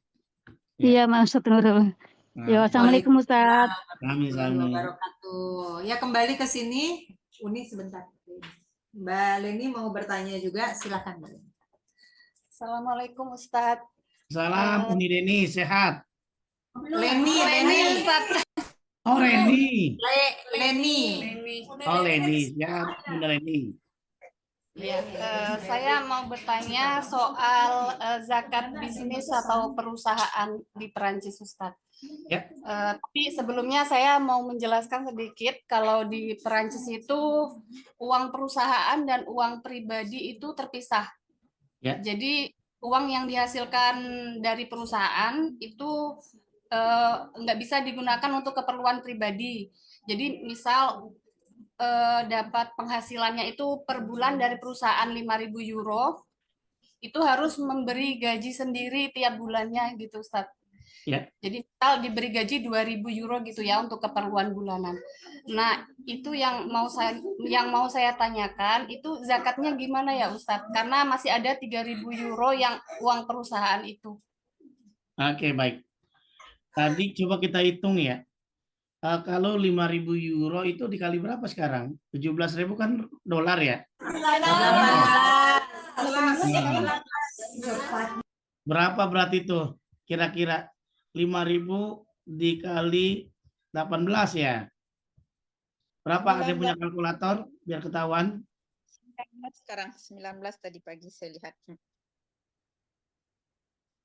Ya. Iya, Mas Ustadz Nurul. Nah, Yo, Assalamualaikum Ustadz. kami. Wabarakatuh. Ya kembali ke sini. Uni sebentar. Mbak Leni mau bertanya juga, silakan Mbak Leni. Assalamualaikum Ustadz. Salam Uni Deni, sehat. Leni. Oh Reni. Leni. Oh Leni, ya Bunda Leni. Ya, saya mau bertanya soal zakat bisnis atau perusahaan di Perancis, Ustadz. Ya. Tapi sebelumnya saya mau menjelaskan sedikit kalau di Perancis itu uang perusahaan dan uang pribadi itu terpisah. Ya. Jadi uang yang dihasilkan dari perusahaan itu nggak bisa digunakan untuk keperluan pribadi. Jadi misal dapat penghasilannya itu per bulan dari perusahaan 5.000 euro, itu harus memberi gaji sendiri tiap bulannya gitu Ustaz. Ya. Jadi misal diberi gaji 2.000 euro gitu ya untuk keperluan bulanan. Nah itu yang mau saya tanyakan, itu zakatnya gimana ya Ustaz? Karena masih ada 3.000 euro yang uang perusahaan itu. Oke, baik. Tadi coba kita hitung ya. Kalau 5.000 euro itu dikali berapa sekarang? 17.000 kan dolar ya? Berapa berarti itu? Kira-kira 5.000 dikali 18 ya? Berapa? Ada yang punya kalkulator biar ketahuan? Sekarang 19 tadi pagi saya lihat.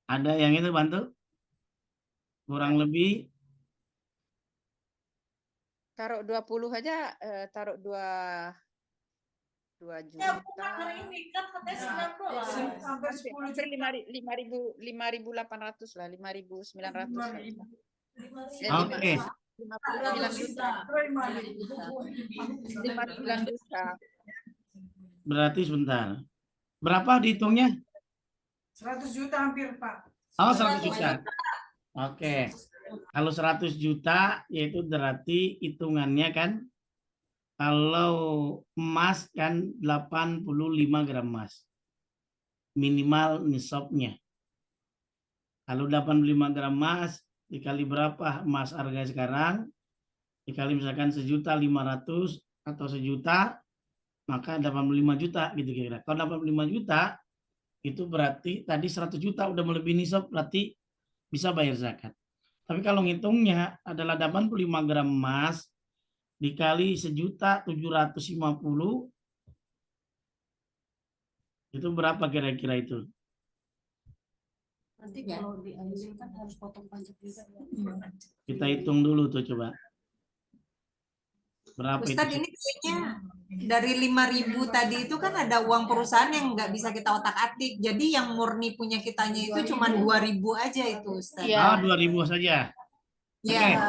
Ada yang itu bantu? Kurang lebih Taruh 20 aja, taruh 2 juta. Hampir 5.800 lah, 5.900. Oke. 59 juta. 59 juta. Berarti sebentar. Berapa dihitungnya? 100 juta hampir, Pak. Oh, 100 juta. Oke. Kalau 100 juta, yaitu berarti hitungannya kan, kalau emas kan 85 gram emas. Minimal nisabnya. Kalau 85 gram emas, dikali berapa emas harga sekarang, dikali misalkan 1.500.000 atau 1 juta, maka 85 juta gitu kira-kira. Kalau 85 juta, itu berarti tadi 100 juta udah melebihi nisab, berarti bisa bayar zakat. Tapi kalau ngitungnya adalah 85 gram emas dikali 1.750.000, itu berapa kira-kira itu? Nanti kalau dihasilkan harus potong pajak juga. Kita hitung dulu tuh coba. Berapa Ustadz, itu? ini kayaknya dari 5.000 tadi itu kan ada uang perusahaan yang nggak bisa kita otak-atik. Jadi yang murni punya kitanya itu cuma 2.000 aja itu Ustadz. Oh, 2.000 saja. Iya.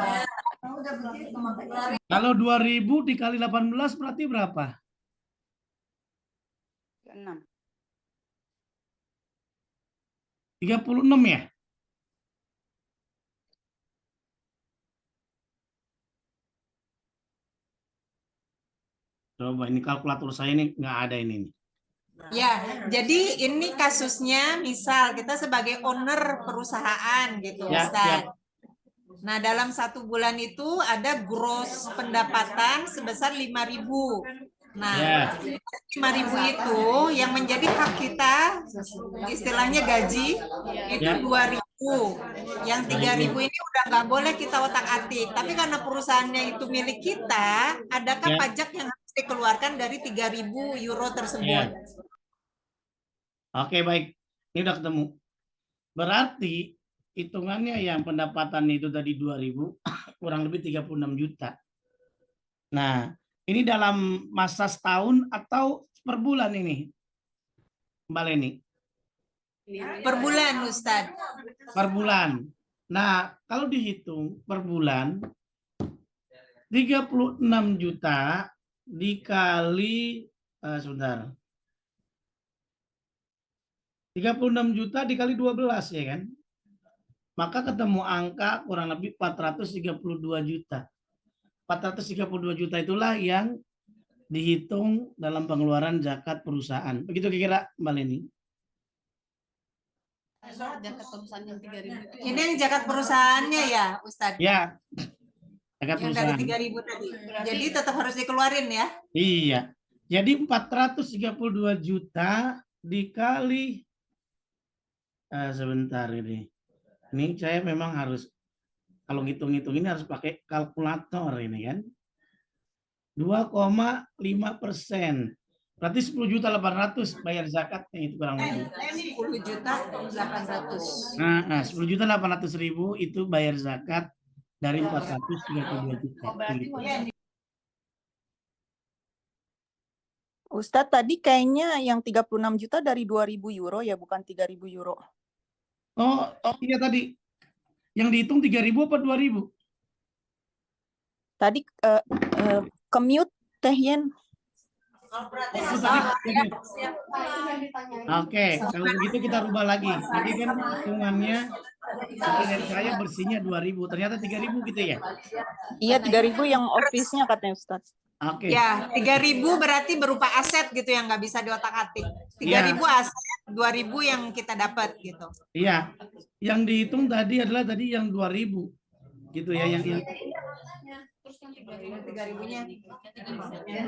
Kalau 2.000 dikali 18 berarti berapa? 6. 36 ya? Coba ini kalkulator saya ini nggak ada ini. Ya, jadi ini kasusnya misal kita sebagai owner perusahaan gitu, Ya, Ustaz. Nah, dalam 1 bulan itu ada gross pendapatan sebesar 5.000. Nah, Ya. 5.000 itu yang menjadi hak kita, istilahnya gaji, itu Ya. 2.000. Yang 3.000 ini udah nggak boleh kita otak-atik. Tapi karena perusahaannya itu milik kita, adakah Ya. pajak yang harus dikeluarkan dari 3.000 euro tersebut? Ya. Oke, baik. Ini udah ketemu. Berarti hitungannya yang pendapatan itu tadi 2.000, kurang lebih 36 juta. Nah, ini dalam masa setahun atau per bulan ini, Mbak Leni? Per bulan, Ustadz. Per bulan. Nah, kalau dihitung per bulan, 36 juta dikali, sebentar. 36 juta dikali 12 ya kan? Maka ketemu angka kurang lebih 432 juta. 432 juta itulah yang dihitung dalam pengeluaran zakat perusahaan. Begitu kira-kira Mbak Leni? Zakat perusahaan yang 3.000 itu. Ini yang zakat perusahaannya ya, Ustadz? Ya. Zakat Yang dari perusahaan. 3.000 tadi. Jadi tetap harus dikeluarin ya? Iya. Jadi 432 juta dikali sebentar ini. Ini saya memang harus kalau ngitung-ngitung ini harus pakai kalkulator ini kan. 2,5%. Berarti 10.800.000 bayar zakatnya itu kurang lebih. 10.800.000. Nah, 10.800.000 itu bayar zakat dari 432 juta. Ustadz tadi kayaknya yang 36 juta dari 2.000 euro ya, bukan 3.000 euro. Oh, iya tadi. Yang dihitung 3.000 apa 2.000? Tadi commute Teh Yen. Oke, kalau begitu kita rubah lagi. Jadi kan hitungannya dari saya bersihnya 2.000, ternyata 3.000 gitu ya? Iya, 3.000 yang office-nya katanya Ustadz. Oke. Ya, 3.000 berarti berupa aset gitu yang nggak bisa diotak-atik. 3.000 aset, 2.000 yang kita dapat gitu. Iya, yang dihitung tadi adalah tadi yang 2.000 gitu ya, yang 3.000-nya.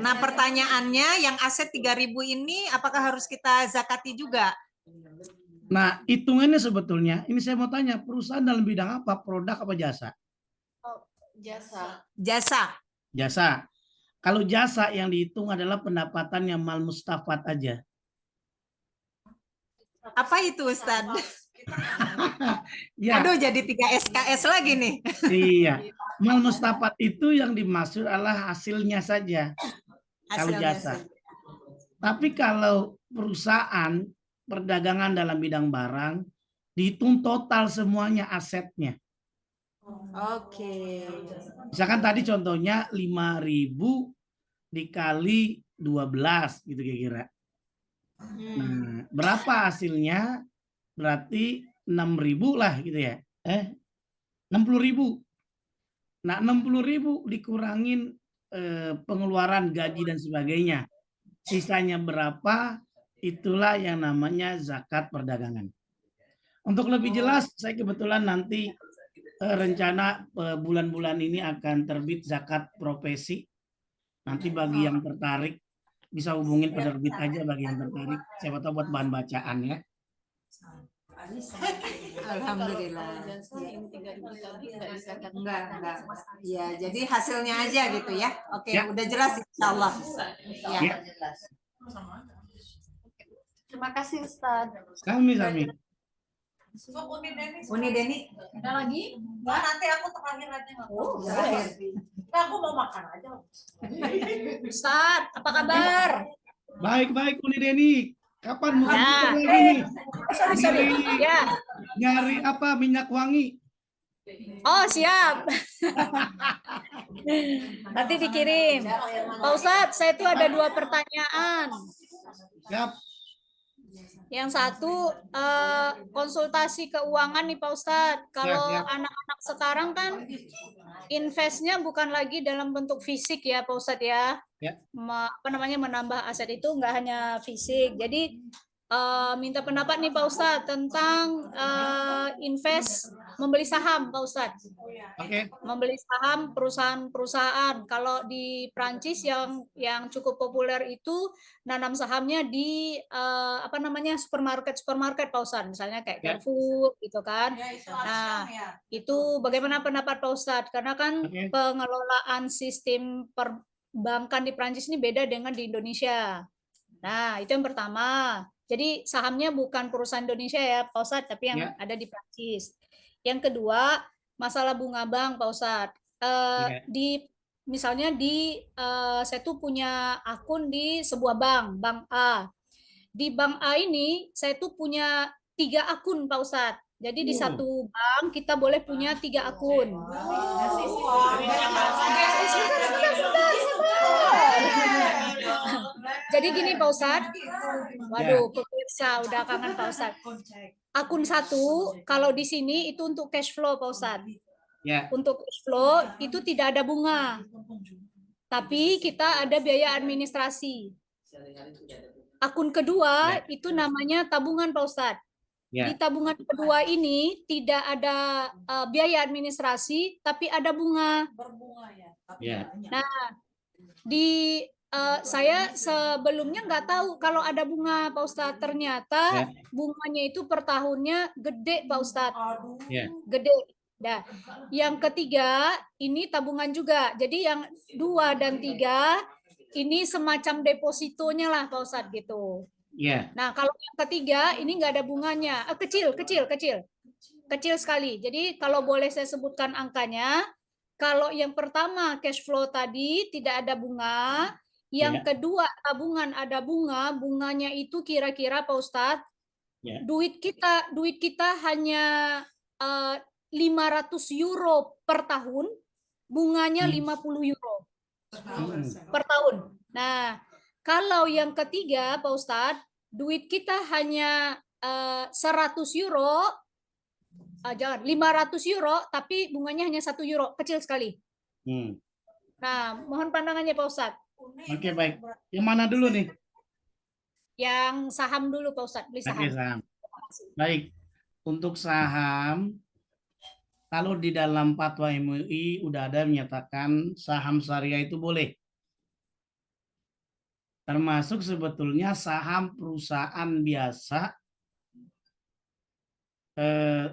Nah, pertanyaannya yang aset 3.000 ini apakah harus kita zakati juga? Nah, hitungannya sebetulnya ini saya mau tanya, perusahaan dalam bidang apa? Produk apa jasa? Jasa. Jasa. Jasa. Kalau jasa yang dihitung adalah pendapatan yang mal mustafat aja. Apa itu, Ustaz? Ya. Aduh, jadi 3 SKS lagi nih. Iya. Mal mustafat itu yang dimaksud adalah hasilnya saja. Kalau jasa. Tapi kalau perusahaan perdagangan dalam bidang barang dihitung total semuanya asetnya. Oke. Misalkan tadi contohnya 5.000 dikali 12 gitu kira-kira. Nah, berapa hasilnya? Berarti 6.000 lah gitu ya. 60.000. Nah, 60.000 dikurangin pengeluaran gaji dan sebagainya. Sisanya berapa? Itulah yang namanya zakat perdagangan. Untuk lebih jelas, saya kebetulan nanti rencana bulan-bulan ini akan terbit zakat profesi. Nanti bagi yang tertarik bisa hubungin penerbit aja bagi yang tertarik. Siapa tahu buat bahan bacaan ya. Alhamdulillah. Enggak. Ya, jadi hasilnya aja gitu ya. Oke, Ya. udah jelas insyaallah. Ya. Terima kasih Ustaz. Sami. Uni Deni, Ada lagi? Enggak, nanti aku terakhir aja. Oh, Terakhir. Enggak, aku mau makan aja. Ustaz, apa kabar? Baik Uni Deni. Kapan mau Ya. lagi nih? Sorry. Ya. Nyari apa? Minyak wangi. Oh, siap. Nanti dikirim. Pak Ustadz, saya tuh ada 2 pertanyaan. Siap. Yang satu konsultasi keuangan nih Pak Ustadz. Kalau siap. anak-anak sekarang kan investnya bukan lagi dalam bentuk fisik ya Pak Ustadz ya. Ya. Menambah aset itu nggak hanya fisik. Jadi minta pendapat nih Pak Ustadz tentang invest membeli saham Pak Ustadz. Oke. Membeli saham perusahaan-perusahaan. Kalau di Prancis yang cukup populer itu nanam sahamnya di supermarket Pak Ustadz, misalnya kayak Carrefour gitu kan. Nah, itu bagaimana pendapat Pak Ustadz? Karena kan pengelolaan sistem perbankan di Prancis ini beda dengan di Indonesia. Nah, itu yang pertama. Jadi sahamnya bukan perusahaan Indonesia ya Pak Ustadz, tapi yang ada di Prancis. Yang kedua, masalah bunga bank Pak Ustadz. Misalnya saya tuh punya akun di sebuah bank A. Di bank A ini saya tuh punya 3 akun Pak Ustadz. Jadi di satu bank kita boleh punya 3 akun. Jadi gini Pak Ustadz. Waduh, pemirsa udah kangen Pak Ustadz. Akun 1 kalau di sini itu untuk cash flow Pak Ustadz. Untuk cash flow itu tidak ada bunga. Tapi kita ada biaya administrasi. Akun kedua itu namanya tabungan Pak Ustadz. Di tabungan kedua ini tidak ada biaya administrasi, tapi ada bunga. Nah, saya sebelumnya nggak tahu kalau ada bunga Pak Ustadz. Ternyata bunganya itu per tahunnya gede Pak Ustadz. Gede. Nah, yang ketiga ini tabungan juga. Jadi yang 2 dan 3 ini semacam depositonya lah Pak Ustadz gitu. Nah, kalau yang ketiga ini nggak ada bunganya, kecil sekali. Jadi kalau boleh saya sebutkan angkanya, kalau yang pertama cash flow tadi tidak ada bunga, yang kedua tabungan ada bunga, bunganya itu kira-kira Pak Ustadz, duit kita hanya 500 euro per tahun, bunganya 50 euro per tahun. Nah, kalau yang ketiga, Pak Ustadz, duit kita hanya 100 euro, 500 euro, tapi bunganya hanya 1 euro, kecil sekali. Nah, mohon pandangannya Pak Ustadz. Oke, baik. Yang mana dulu nih? Yang saham dulu Pak Ustadz, beli saham. Oke, saham. Baik, untuk saham, kalau di dalam Fatwa MUI udah ada menyatakan saham syariah itu boleh. Termasuk sebetulnya saham perusahaan biasa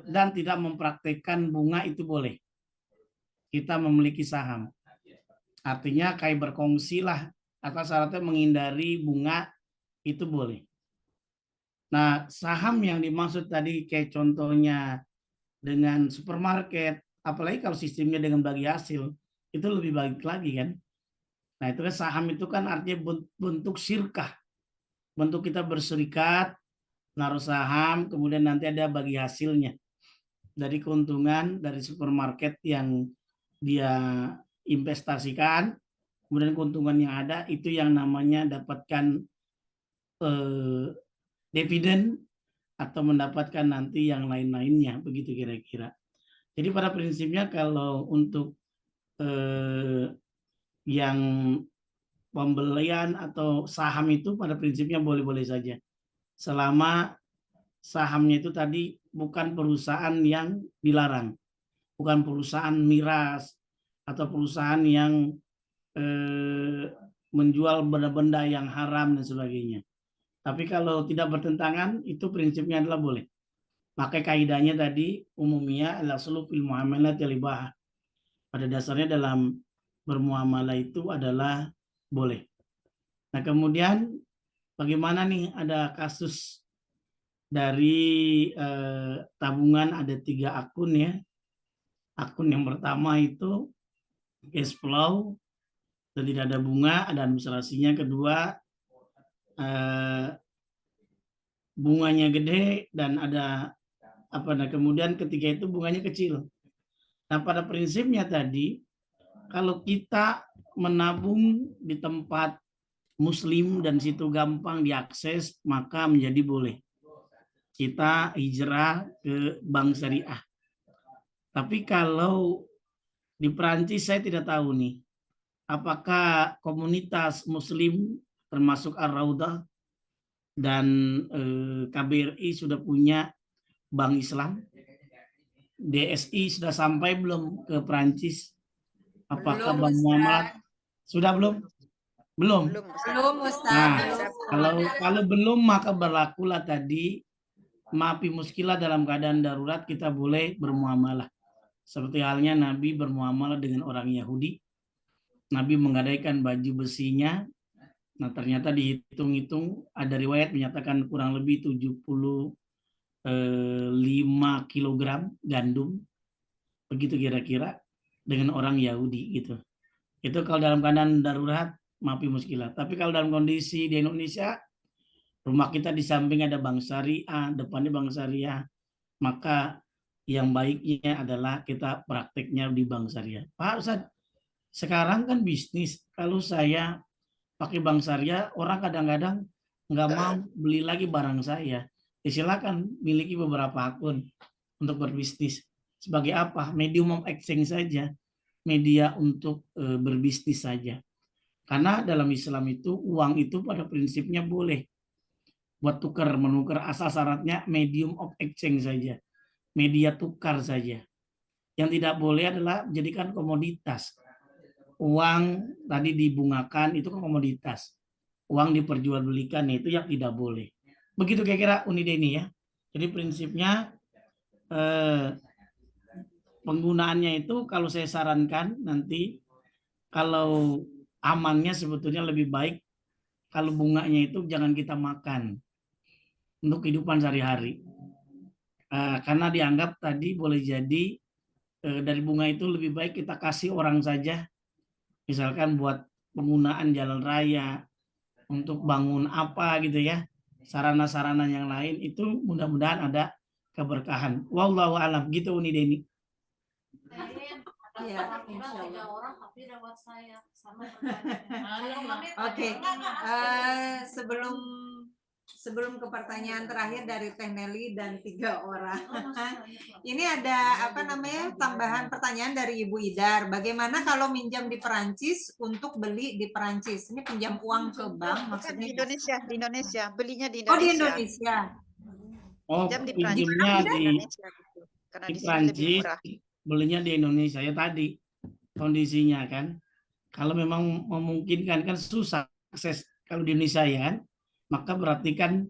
dan tidak mempraktikkan bunga itu boleh. Kita memiliki saham. Artinya kayak berkongsi lah, atas syaratnya menghindari bunga itu boleh. Nah, saham yang dimaksud tadi kayak contohnya dengan supermarket, apalagi kalau sistemnya dengan bagi hasil, itu lebih baik lagi kan. Nah, itu kan saham itu kan artinya bentuk syirkah. Bentuk kita berserikat, naruh saham, kemudian nanti ada bagi hasilnya. Dari keuntungan dari supermarket yang dia investasikan, kemudian keuntungan yang ada, itu yang namanya dapatkan dividen atau mendapatkan nanti yang lain-lainnya, begitu kira-kira. Jadi pada prinsipnya kalau untuk yang pembelian atau saham itu pada prinsipnya boleh-boleh saja. Selama sahamnya itu tadi bukan perusahaan yang dilarang. Bukan perusahaan miras atau perusahaan yang menjual benda-benda yang haram dan sebagainya. Tapi kalau tidak bertentangan, itu prinsipnya adalah boleh. Maka kaidahnya tadi umumnya adalah sulufil muamalat al-ibahah. Pada dasarnya dalam bermuamalah itu adalah boleh. Nah, kemudian bagaimana nih ada kasus dari tabungan ada 3 akun ya. Akun yang pertama itu cash flow dan tidak ada bunga, ada administrasinya. Kedua bunganya gede dan ada kemudian ketiga itu bunganya kecil. Nah, pada prinsipnya tadi kalau kita menabung di tempat muslim dan situ gampang diakses, maka menjadi boleh. kita hijrah ke bank syariah. Tapi kalau di Perancis saya tidak tahu nih, apakah komunitas Muslim termasuk Ar-Raudah dan KBRI sudah punya bank Islam? DSI sudah sampai belum ke Perancis? Apakah Belum, Bank Ustaz. Muamalat sudah belum? Belum. Belum, Ustaz. Nah, kalau belum maka berlakulah tadi maafi muskilah dalam keadaan darurat kita boleh bermuamalah. Seperti halnya Nabi bermuamalah dengan orang Yahudi. Nabi menggadaikan baju besinya. Nah, ternyata dihitung-hitung ada riwayat menyatakan kurang lebih 75 kilogram gandum. Begitu kira-kira dengan orang Yahudi gitu. Itu kalau dalam keadaan darurat maafi muskilah. Tapi kalau dalam kondisi di Indonesia, rumah kita di samping ada bank syariah, depannya bank syariah, maka yang baiknya adalah kita prakteknya di bank syariah. Pak Ustadz, sekarang kan bisnis, kalau saya pakai bank syariah, orang kadang-kadang nggak mau beli lagi barang saya. Ya, silakan miliki beberapa akun untuk berbisnis. Sebagai apa? Medium of exchange saja, media untuk berbisnis saja. Karena dalam Islam itu uang itu pada prinsipnya boleh buat tukar menukar, asal syaratnya medium of exchange saja, media tukar saja. Yang tidak boleh adalah jadikan komoditas. Uang tadi dibungakan itu kan komoditas. Uang diperjualbelikan itu yang tidak boleh. Begitu kira-kira Unida ini ya. Jadi prinsipnya penggunaannya itu kalau saya sarankan nanti kalau amannya sebetulnya lebih baik kalau bunganya itu jangan kita makan untuk kehidupan sehari-hari. Karena dianggap tadi boleh jadi dari bunga itu lebih baik kita kasih orang saja. Misalkan buat penggunaan jalan raya, untuk bangun apa gitu ya. Sarana-sarana yang lain itu mudah-mudahan ada keberkahan. Wallahu a'lam gitu Uni Deni. Iya, Oke, sebelum ke pertanyaan terakhir dari Teh Nelly dan 3 orang. Ini ada tambahan pertanyaan dari Ibu Idar. Bagaimana kalau minjam di Perancis untuk beli di Perancis? Ini pinjam uang ke bank maksudnya? Di Indonesia, belinya di Oh, Indonesia. di Indonesia. Oh, Pinjam di pinjamnya di Indonesia gitu. Karena di di sini lebih Perancis, murah. belinya di Indonesia ya tadi kondisinya kan. Kalau memang memungkinkan kan susah akses kalau di Indonesia ya kan. Maka berarti kan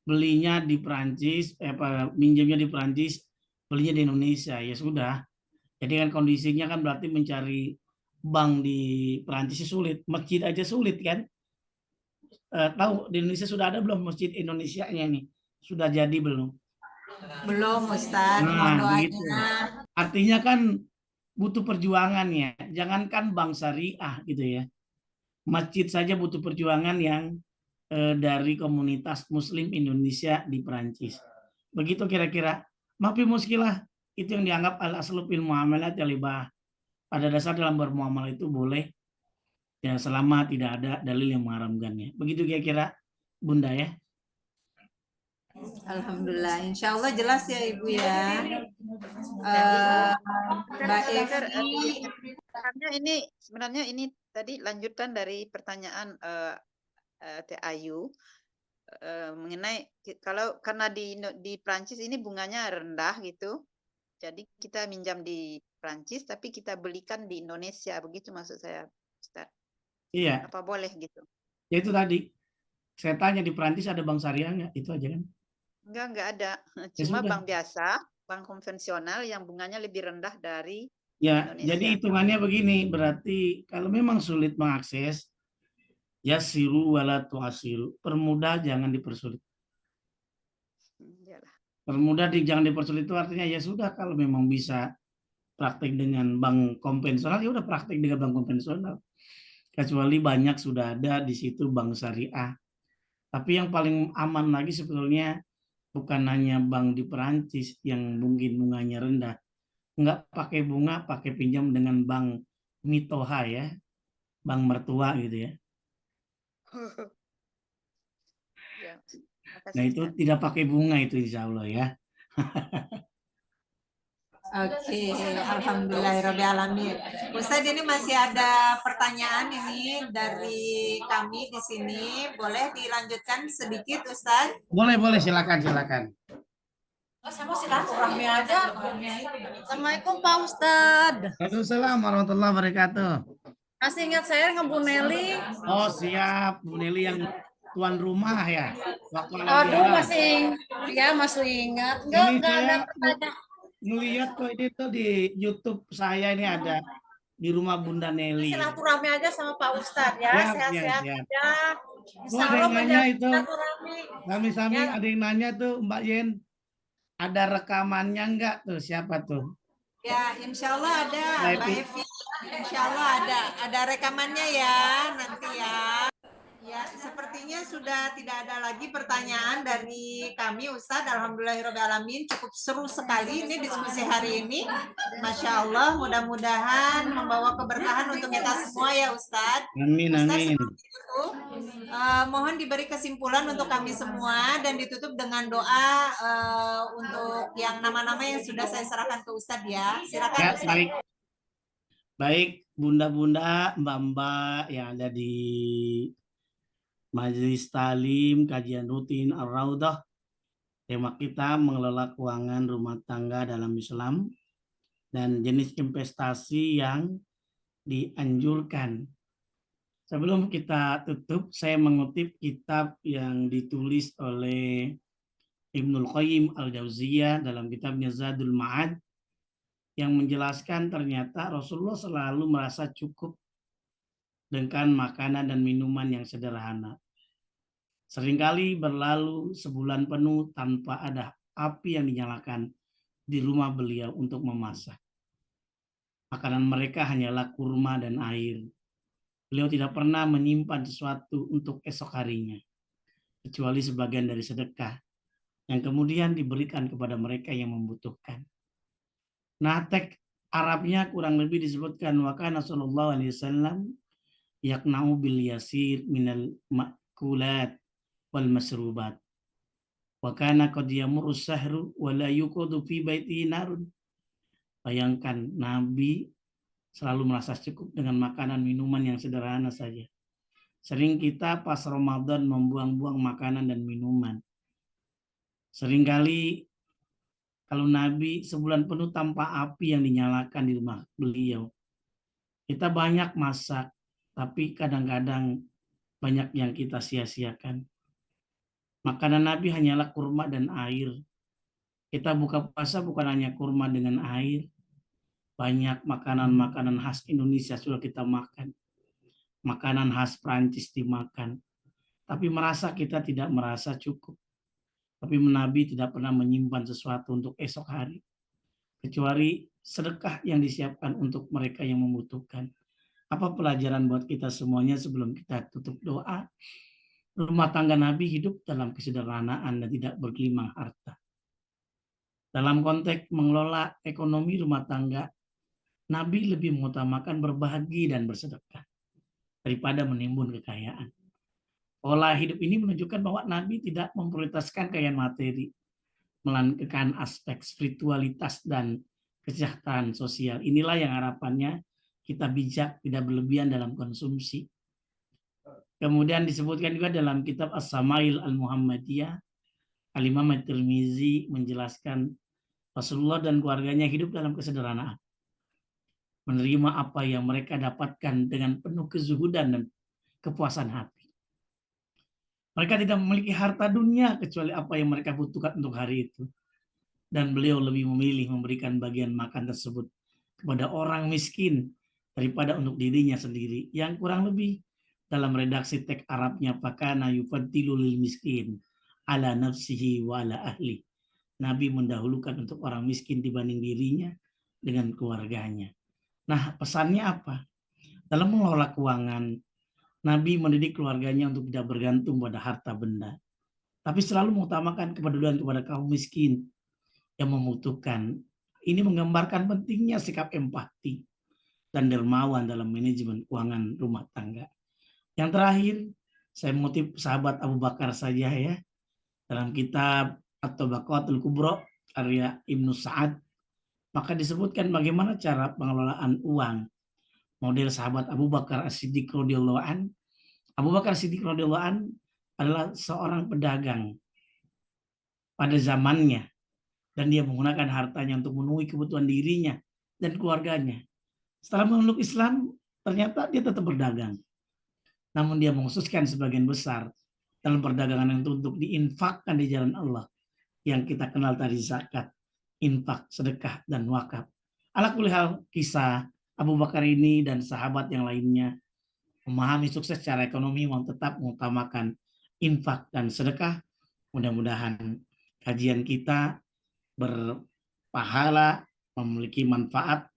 belinya di Perancis, minjamnya di Perancis, belinya di Indonesia, ya sudah. Jadi kan kondisinya kan berarti mencari bank di Perancis sulit, masjid aja sulit kan. Tahu di Indonesia sudah ada belum masjid Indonesianya nih? Sudah jadi belum? Belum, Ustaz. Nah, gitu. Artinya kan butuh perjuangan ya. Jangankan bank syariah gitu ya. Masjid saja butuh perjuangan yang dari komunitas Muslim Indonesia di Perancis. Begitu kira-kira. Maafi muskilah itu yang dianggap al-aslu fil muamalat al-ibah. Pada dasar dalam bermuamalah itu boleh ya selama tidak ada dalil yang mengharamkannya. Begitu kira-kira Bunda ya. Alhamdulillah, insya Allah jelas ya Ibu ya. Mbak Evi, sebenarnya ini tadi lanjutan dari pertanyaan Teh Ayu mengenai karena di Prancis ini bunganya rendah gitu, jadi kita minjam di Prancis tapi kita belikan di Indonesia, begitu maksud saya, Ustaz. Iya. Apa boleh gitu? Ya itu tadi saya tanya di Prancis ada bank syariah nggak? Itu aja kan? Enggak ada. Cuma bank biasa, bank konvensional yang bunganya lebih rendah dari ya, Indonesia. Jadi hitungannya begini, berarti kalau memang sulit mengakses, ya siru wala tu'asiru, permudah jangan dipersulit. Permudah jangan dipersulit itu artinya ya sudah kalau memang bisa praktek dengan bank konvensional ya udah praktek dengan bank konvensional. Kecuali banyak sudah ada di situ bank syariah. Tapi yang paling aman lagi sebetulnya bukan hanya bank di Perancis yang mungkin bunganya rendah. Enggak pakai bunga, pakai pinjam dengan bank Mitoha ya. Bank mertua gitu ya. Ya. kasih. Nah itu Ustaz. tidak pakai bunga itu insya Allah ya. Oke, alhamdulillahirobbilalamin. Ustadz, ini masih ada pertanyaan ini dari kami di sini. Boleh dilanjutkan sedikit, Ustadz? Boleh silakan. Sama silaturahmi aja. Assalamualaikum Pak Ustadz. Waalaikumsalam warahmatullahi wabarakatuh. Masih ingat saya dengan Bu Nelly? Oh siap, Bu Nelly yang tuan rumah ya. Waktu Aduh, masih ingat. Enggak ada pertanyaan. Ngelihat kok ini tuh di YouTube saya ini ada di rumah Bunda Nelly. Silaturahmi aja sama Pak Ustadz ya, sehat-sehat siap. aja. Oh, ada yang nanya itu. Silaturahmi. Kami Ya. ada yang nanya tuh Mbak Yen, ada rekamannya enggak tuh? Siapa tuh? Ya, insya Allah ada, Mbak Evi. Insya Allah ada rekamannya ya nanti ya. Ya, sepertinya sudah tidak ada lagi pertanyaan dari kami, Ustadz. Alhamdulillahirobbilalamin, cukup seru sekali ini diskusi hari ini. Masya Allah, mudah-mudahan membawa keberkahan untuk kita semua ya, Ustadz. Amin. Mohon diberi kesimpulan untuk kami semua dan ditutup dengan doa untuk yang nama-nama yang sudah saya serahkan ke Ustadz ya. Silakan Ya, Ustadz. baik bunda-bunda, mbak-mbak yang ada di Majelis Talim Kajian Rutin Ar-Raudah. Tema kita mengelola keuangan rumah tangga dalam Islam dan jenis investasi yang dianjurkan. Sebelum kita tutup, saya mengutip kitab yang ditulis oleh Ibnul Qayyim Al-Jauziyah dalam kitabnya Zadul Ma'ad yang menjelaskan ternyata Rasulullah selalu merasa cukup dengan makanan dan minuman yang sederhana. Seringkali berlalu sebulan penuh tanpa ada api yang dinyalakan di rumah beliau untuk memasak. Makanan mereka hanyalah kurma dan air. Beliau tidak pernah menyimpan sesuatu untuk esok harinya, kecuali sebagian dari sedekah yang kemudian diberikan kepada mereka yang membutuhkan. Nah, teks Arabnya kurang lebih disebutkan wa kana sallallahu alaihi wasallam yaqna'u bil yasir minal ma'kulat wal masrubat. Wa kana qad yamurru sahru wa la yuqadu fi baitihi narun. Bayangkan Nabi selalu merasa cukup dengan makanan minuman yang sederhana saja. Sering kita pas Ramadan membuang-buang makanan dan minuman. Seringkali kalau Nabi sebulan penuh tanpa api yang dinyalakan di rumah beliau. Kita banyak masak, tapi kadang-kadang banyak yang kita sia-siakan. Makanan Nabi hanyalah kurma dan air. Kita buka puasa bukan hanya kurma dengan air. Banyak makanan-makanan khas Indonesia sudah kita makan. Makanan khas Prancis dimakan. Tapi kita tidak merasa cukup. Tapi Nabi tidak pernah menyimpan sesuatu untuk esok hari. Kecuali sedekah yang disiapkan untuk mereka yang membutuhkan. Apa pelajaran buat kita semuanya sebelum kita tutup doa? Rumah tangga Nabi hidup dalam kesederhanaan dan tidak bergelimang harta. Dalam konteks mengelola ekonomi rumah tangga, Nabi lebih mengutamakan berbagi dan bersedekah daripada menimbun kekayaan. Pola hidup ini menunjukkan bahwa Nabi tidak memprioritaskan kekayaan materi, melainkan aspek spiritualitas dan kesejahteraan sosial. Inilah yang harapannya kita bijak, tidak berlebihan dalam konsumsi. Kemudian disebutkan juga dalam kitab As-Samail Al-Muhammadiyah, Al-Imam At-Tirmizi menjelaskan Rasulullah dan keluarganya hidup dalam kesederhanaan. Menerima apa yang mereka dapatkan dengan penuh kezuhudan dan kepuasan hati. Mereka tidak memiliki harta dunia kecuali apa yang mereka butuhkan untuk hari itu. Dan beliau lebih memilih memberikan bagian makan tersebut kepada orang miskin daripada untuk dirinya sendiri. Yang kurang lebih dalam redaksi teks Arabnya pakana yufaddilu lil miskin ala nafsihi wa ala ahli. Nabi mendahulukan untuk orang miskin dibanding dirinya dengan keluarganya. Nah, pesannya apa? Dalam mengelola keuangan, Nabi mendidik keluarganya untuk tidak bergantung pada harta benda, tapi selalu mengutamakan kepedulian kepada kaum miskin yang membutuhkan. Ini menggambarkan pentingnya sikap empati dan dermawan dalam manajemen keuangan rumah tangga. Yang terakhir, saya mengutip sahabat Abu Bakar saja ya. Dalam kitab At-Tabaqatul Kubra karya Ibnu Sa'ad, maka disebutkan bagaimana cara pengelolaan uang. Model sahabat Abu Bakar As-Siddiq radhiyallahu an. Abu Bakar As-Siddiq radhiyallahu an adalah seorang pedagang pada zamannya, dan dia menggunakan hartanya untuk memenuhi kebutuhan dirinya dan keluarganya. Setelah memeluk Islam, ternyata dia tetap berdagang. Namun dia mengkhususkan sebagian besar dalam perdagangan itu untuk diinfakkan di jalan Allah, yang kita kenal tadi zakat, infak, sedekah, dan wakaf. Ala kulli hal, kisah Abu Bakar ini dan sahabat yang lainnya memahami sukses secara ekonomi, mau tetap mengutamakan infak dan sedekah. Mudah-mudahan kajian kita berpahala, memiliki manfaat.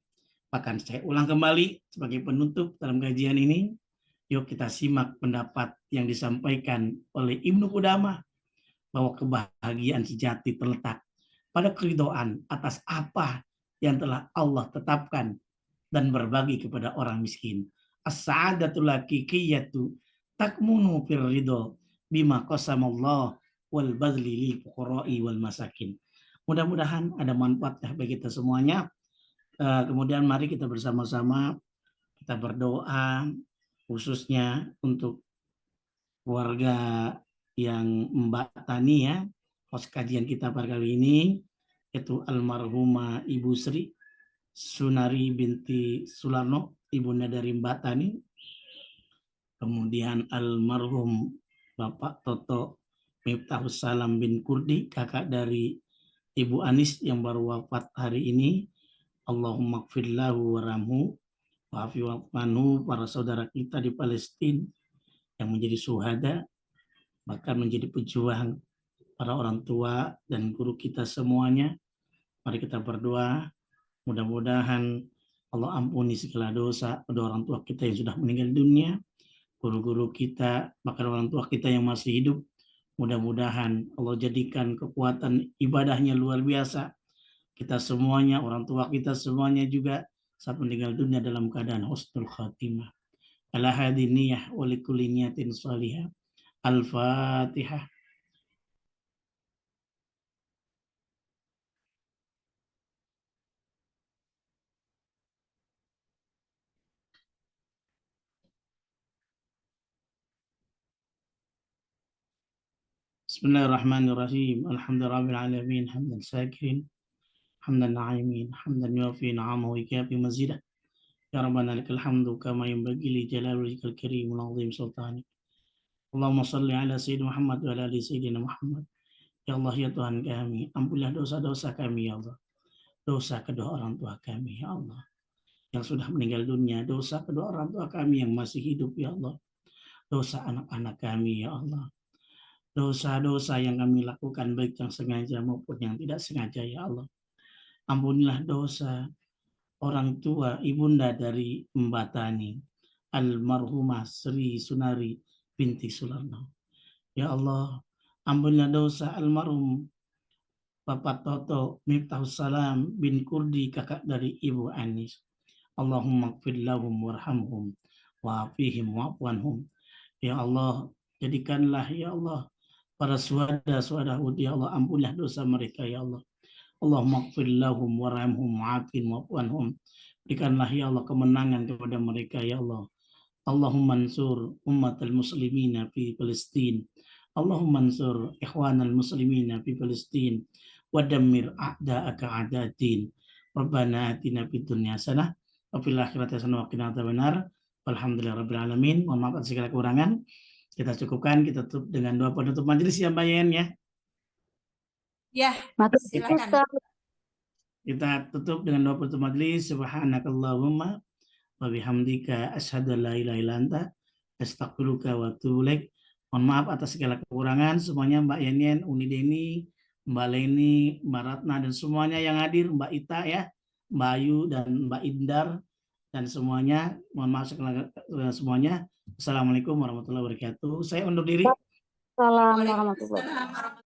Bahkan saya ulang kembali sebagai penutup dalam kajian ini, yuk kita simak pendapat yang disampaikan oleh Ibnu Qudamah, bahwa kebahagiaan sejati terletak pada keridhaan atas apa yang telah Allah tetapkan dan berbagi kepada orang miskin. As-sa'adatul haqiqiyatu takmunu fir ridho bima qasamallah wal badli lil fuqara'i wal masakin. Mudah-mudahan ada manfaatnya bagi kita semuanya. Kemudian mari kita bersama-sama kita berdoa khususnya untuk keluarga yang Mbak Tani ya, host kajian kita pada kali ini, yaitu almarhumah Ibu Sri Sunari binti Sularno, ibunda dari Mbak Tani. Kemudian almarhum Bapak Toto Miftahus Salam bin Kurdi, kakak dari Ibu Anis yang baru wafat hari ini. Allahumma gfirlahu warhamhu wa'afi wa'fanhu, para saudara kita di Palestina yang menjadi syuhada, bahkan menjadi pejuang, para orang tua dan guru kita semuanya. Mari kita berdoa, mudah-mudahan Allah ampuni segala dosa kedua orang tua kita yang sudah meninggal dunia, guru-guru kita, bahkan orang tua kita yang masih hidup. Mudah-mudahan Allah jadikan kekuatan ibadahnya luar biasa. Kita semuanya, orang tua kita semuanya juga saat meninggal dunia dalam keadaan husnul khatimah. Ala hadiniyah wa likulli niyatin salihah. Al-Fatihah. Bismillahirrahmanirrahim. Alhamdulillahirrahmanirrahim. Hamdan syakirin, hamdan na'imin, hamdan yuafi na'amahu wa ikafi mazidah. Ya Rabbana lakal hamdu kama yanbaghi li jalali wajhikal karim wal azim sultanik. Allahumma salli ala Sayyidina Muhammad wa ala ali Sayyidina Muhammad. Ya Allah ya Tuhan kami, ampunilah dosa-dosa kami ya Allah. Dosa kedua orang tua kami ya Allah, yang sudah meninggal dunia, dosa kedua orang tua kami yang masih hidup ya Allah, dosa anak-anak kami ya Allah, dosa-dosa yang kami lakukan baik yang sengaja maupun yang tidak sengaja ya Allah. Ampunilah dosa orang tua ibunda dari Mbak Tani, almarhumah Sri Sunari binti Sularno. Ya Allah, ampunilah dosa almarhum Bapak Toto Miftahus Salam bin Kurdi, kakak dari Ibu Anis. Allahumma gfir lahum warhamhum wa'afihim wa'afwanhum. Ya Allah, jadikanlah ya Allah para suhada-suhada ya Allah, ampunilah dosa mereka ya Allah. Allahumma gfir lahum warhamhum wa'afihim wa'afwanhum. Berikanlah ya Allah kemenangan kepada mereka ya Allah. Allahumma ansur ummatal muslimina fi Palestin. Allahumma ansur ikhwanal muslimina fi Palestin. Wadammir a'da'aka a'da'atin. Rabbana atina fid dunya hasanah wa fil akhirati hasanah wa qina adzabannar. Walhamdulillahirabbil alamin. Mohon maaf atas segala kekurangan. Kita cukupkan, kita tutup dengan doa penutup majelis ya Mbak Yen ya. Ya, silakan. Kita tutup dengan doa penutup majelis. Subhanakallahumma wa bihamdika asyhadu an la ilaha illa anta astaghfiruka wa atubu ilaik. Mohon maaf atas segala kekurangan semuanya, Mbak Yen, Uni Deni, Mbak Leni, Mbak Ratna, dan semuanya yang hadir, Mbak Ita ya, Mbak Ayu dan Mbak Indar, dan semuanya. Mohon maaf semuanya. Assalamualaikum warahmatullahi wabarakatuh. Saya undur diri. Assalamualaikum warahmatullahi wabarakatuh.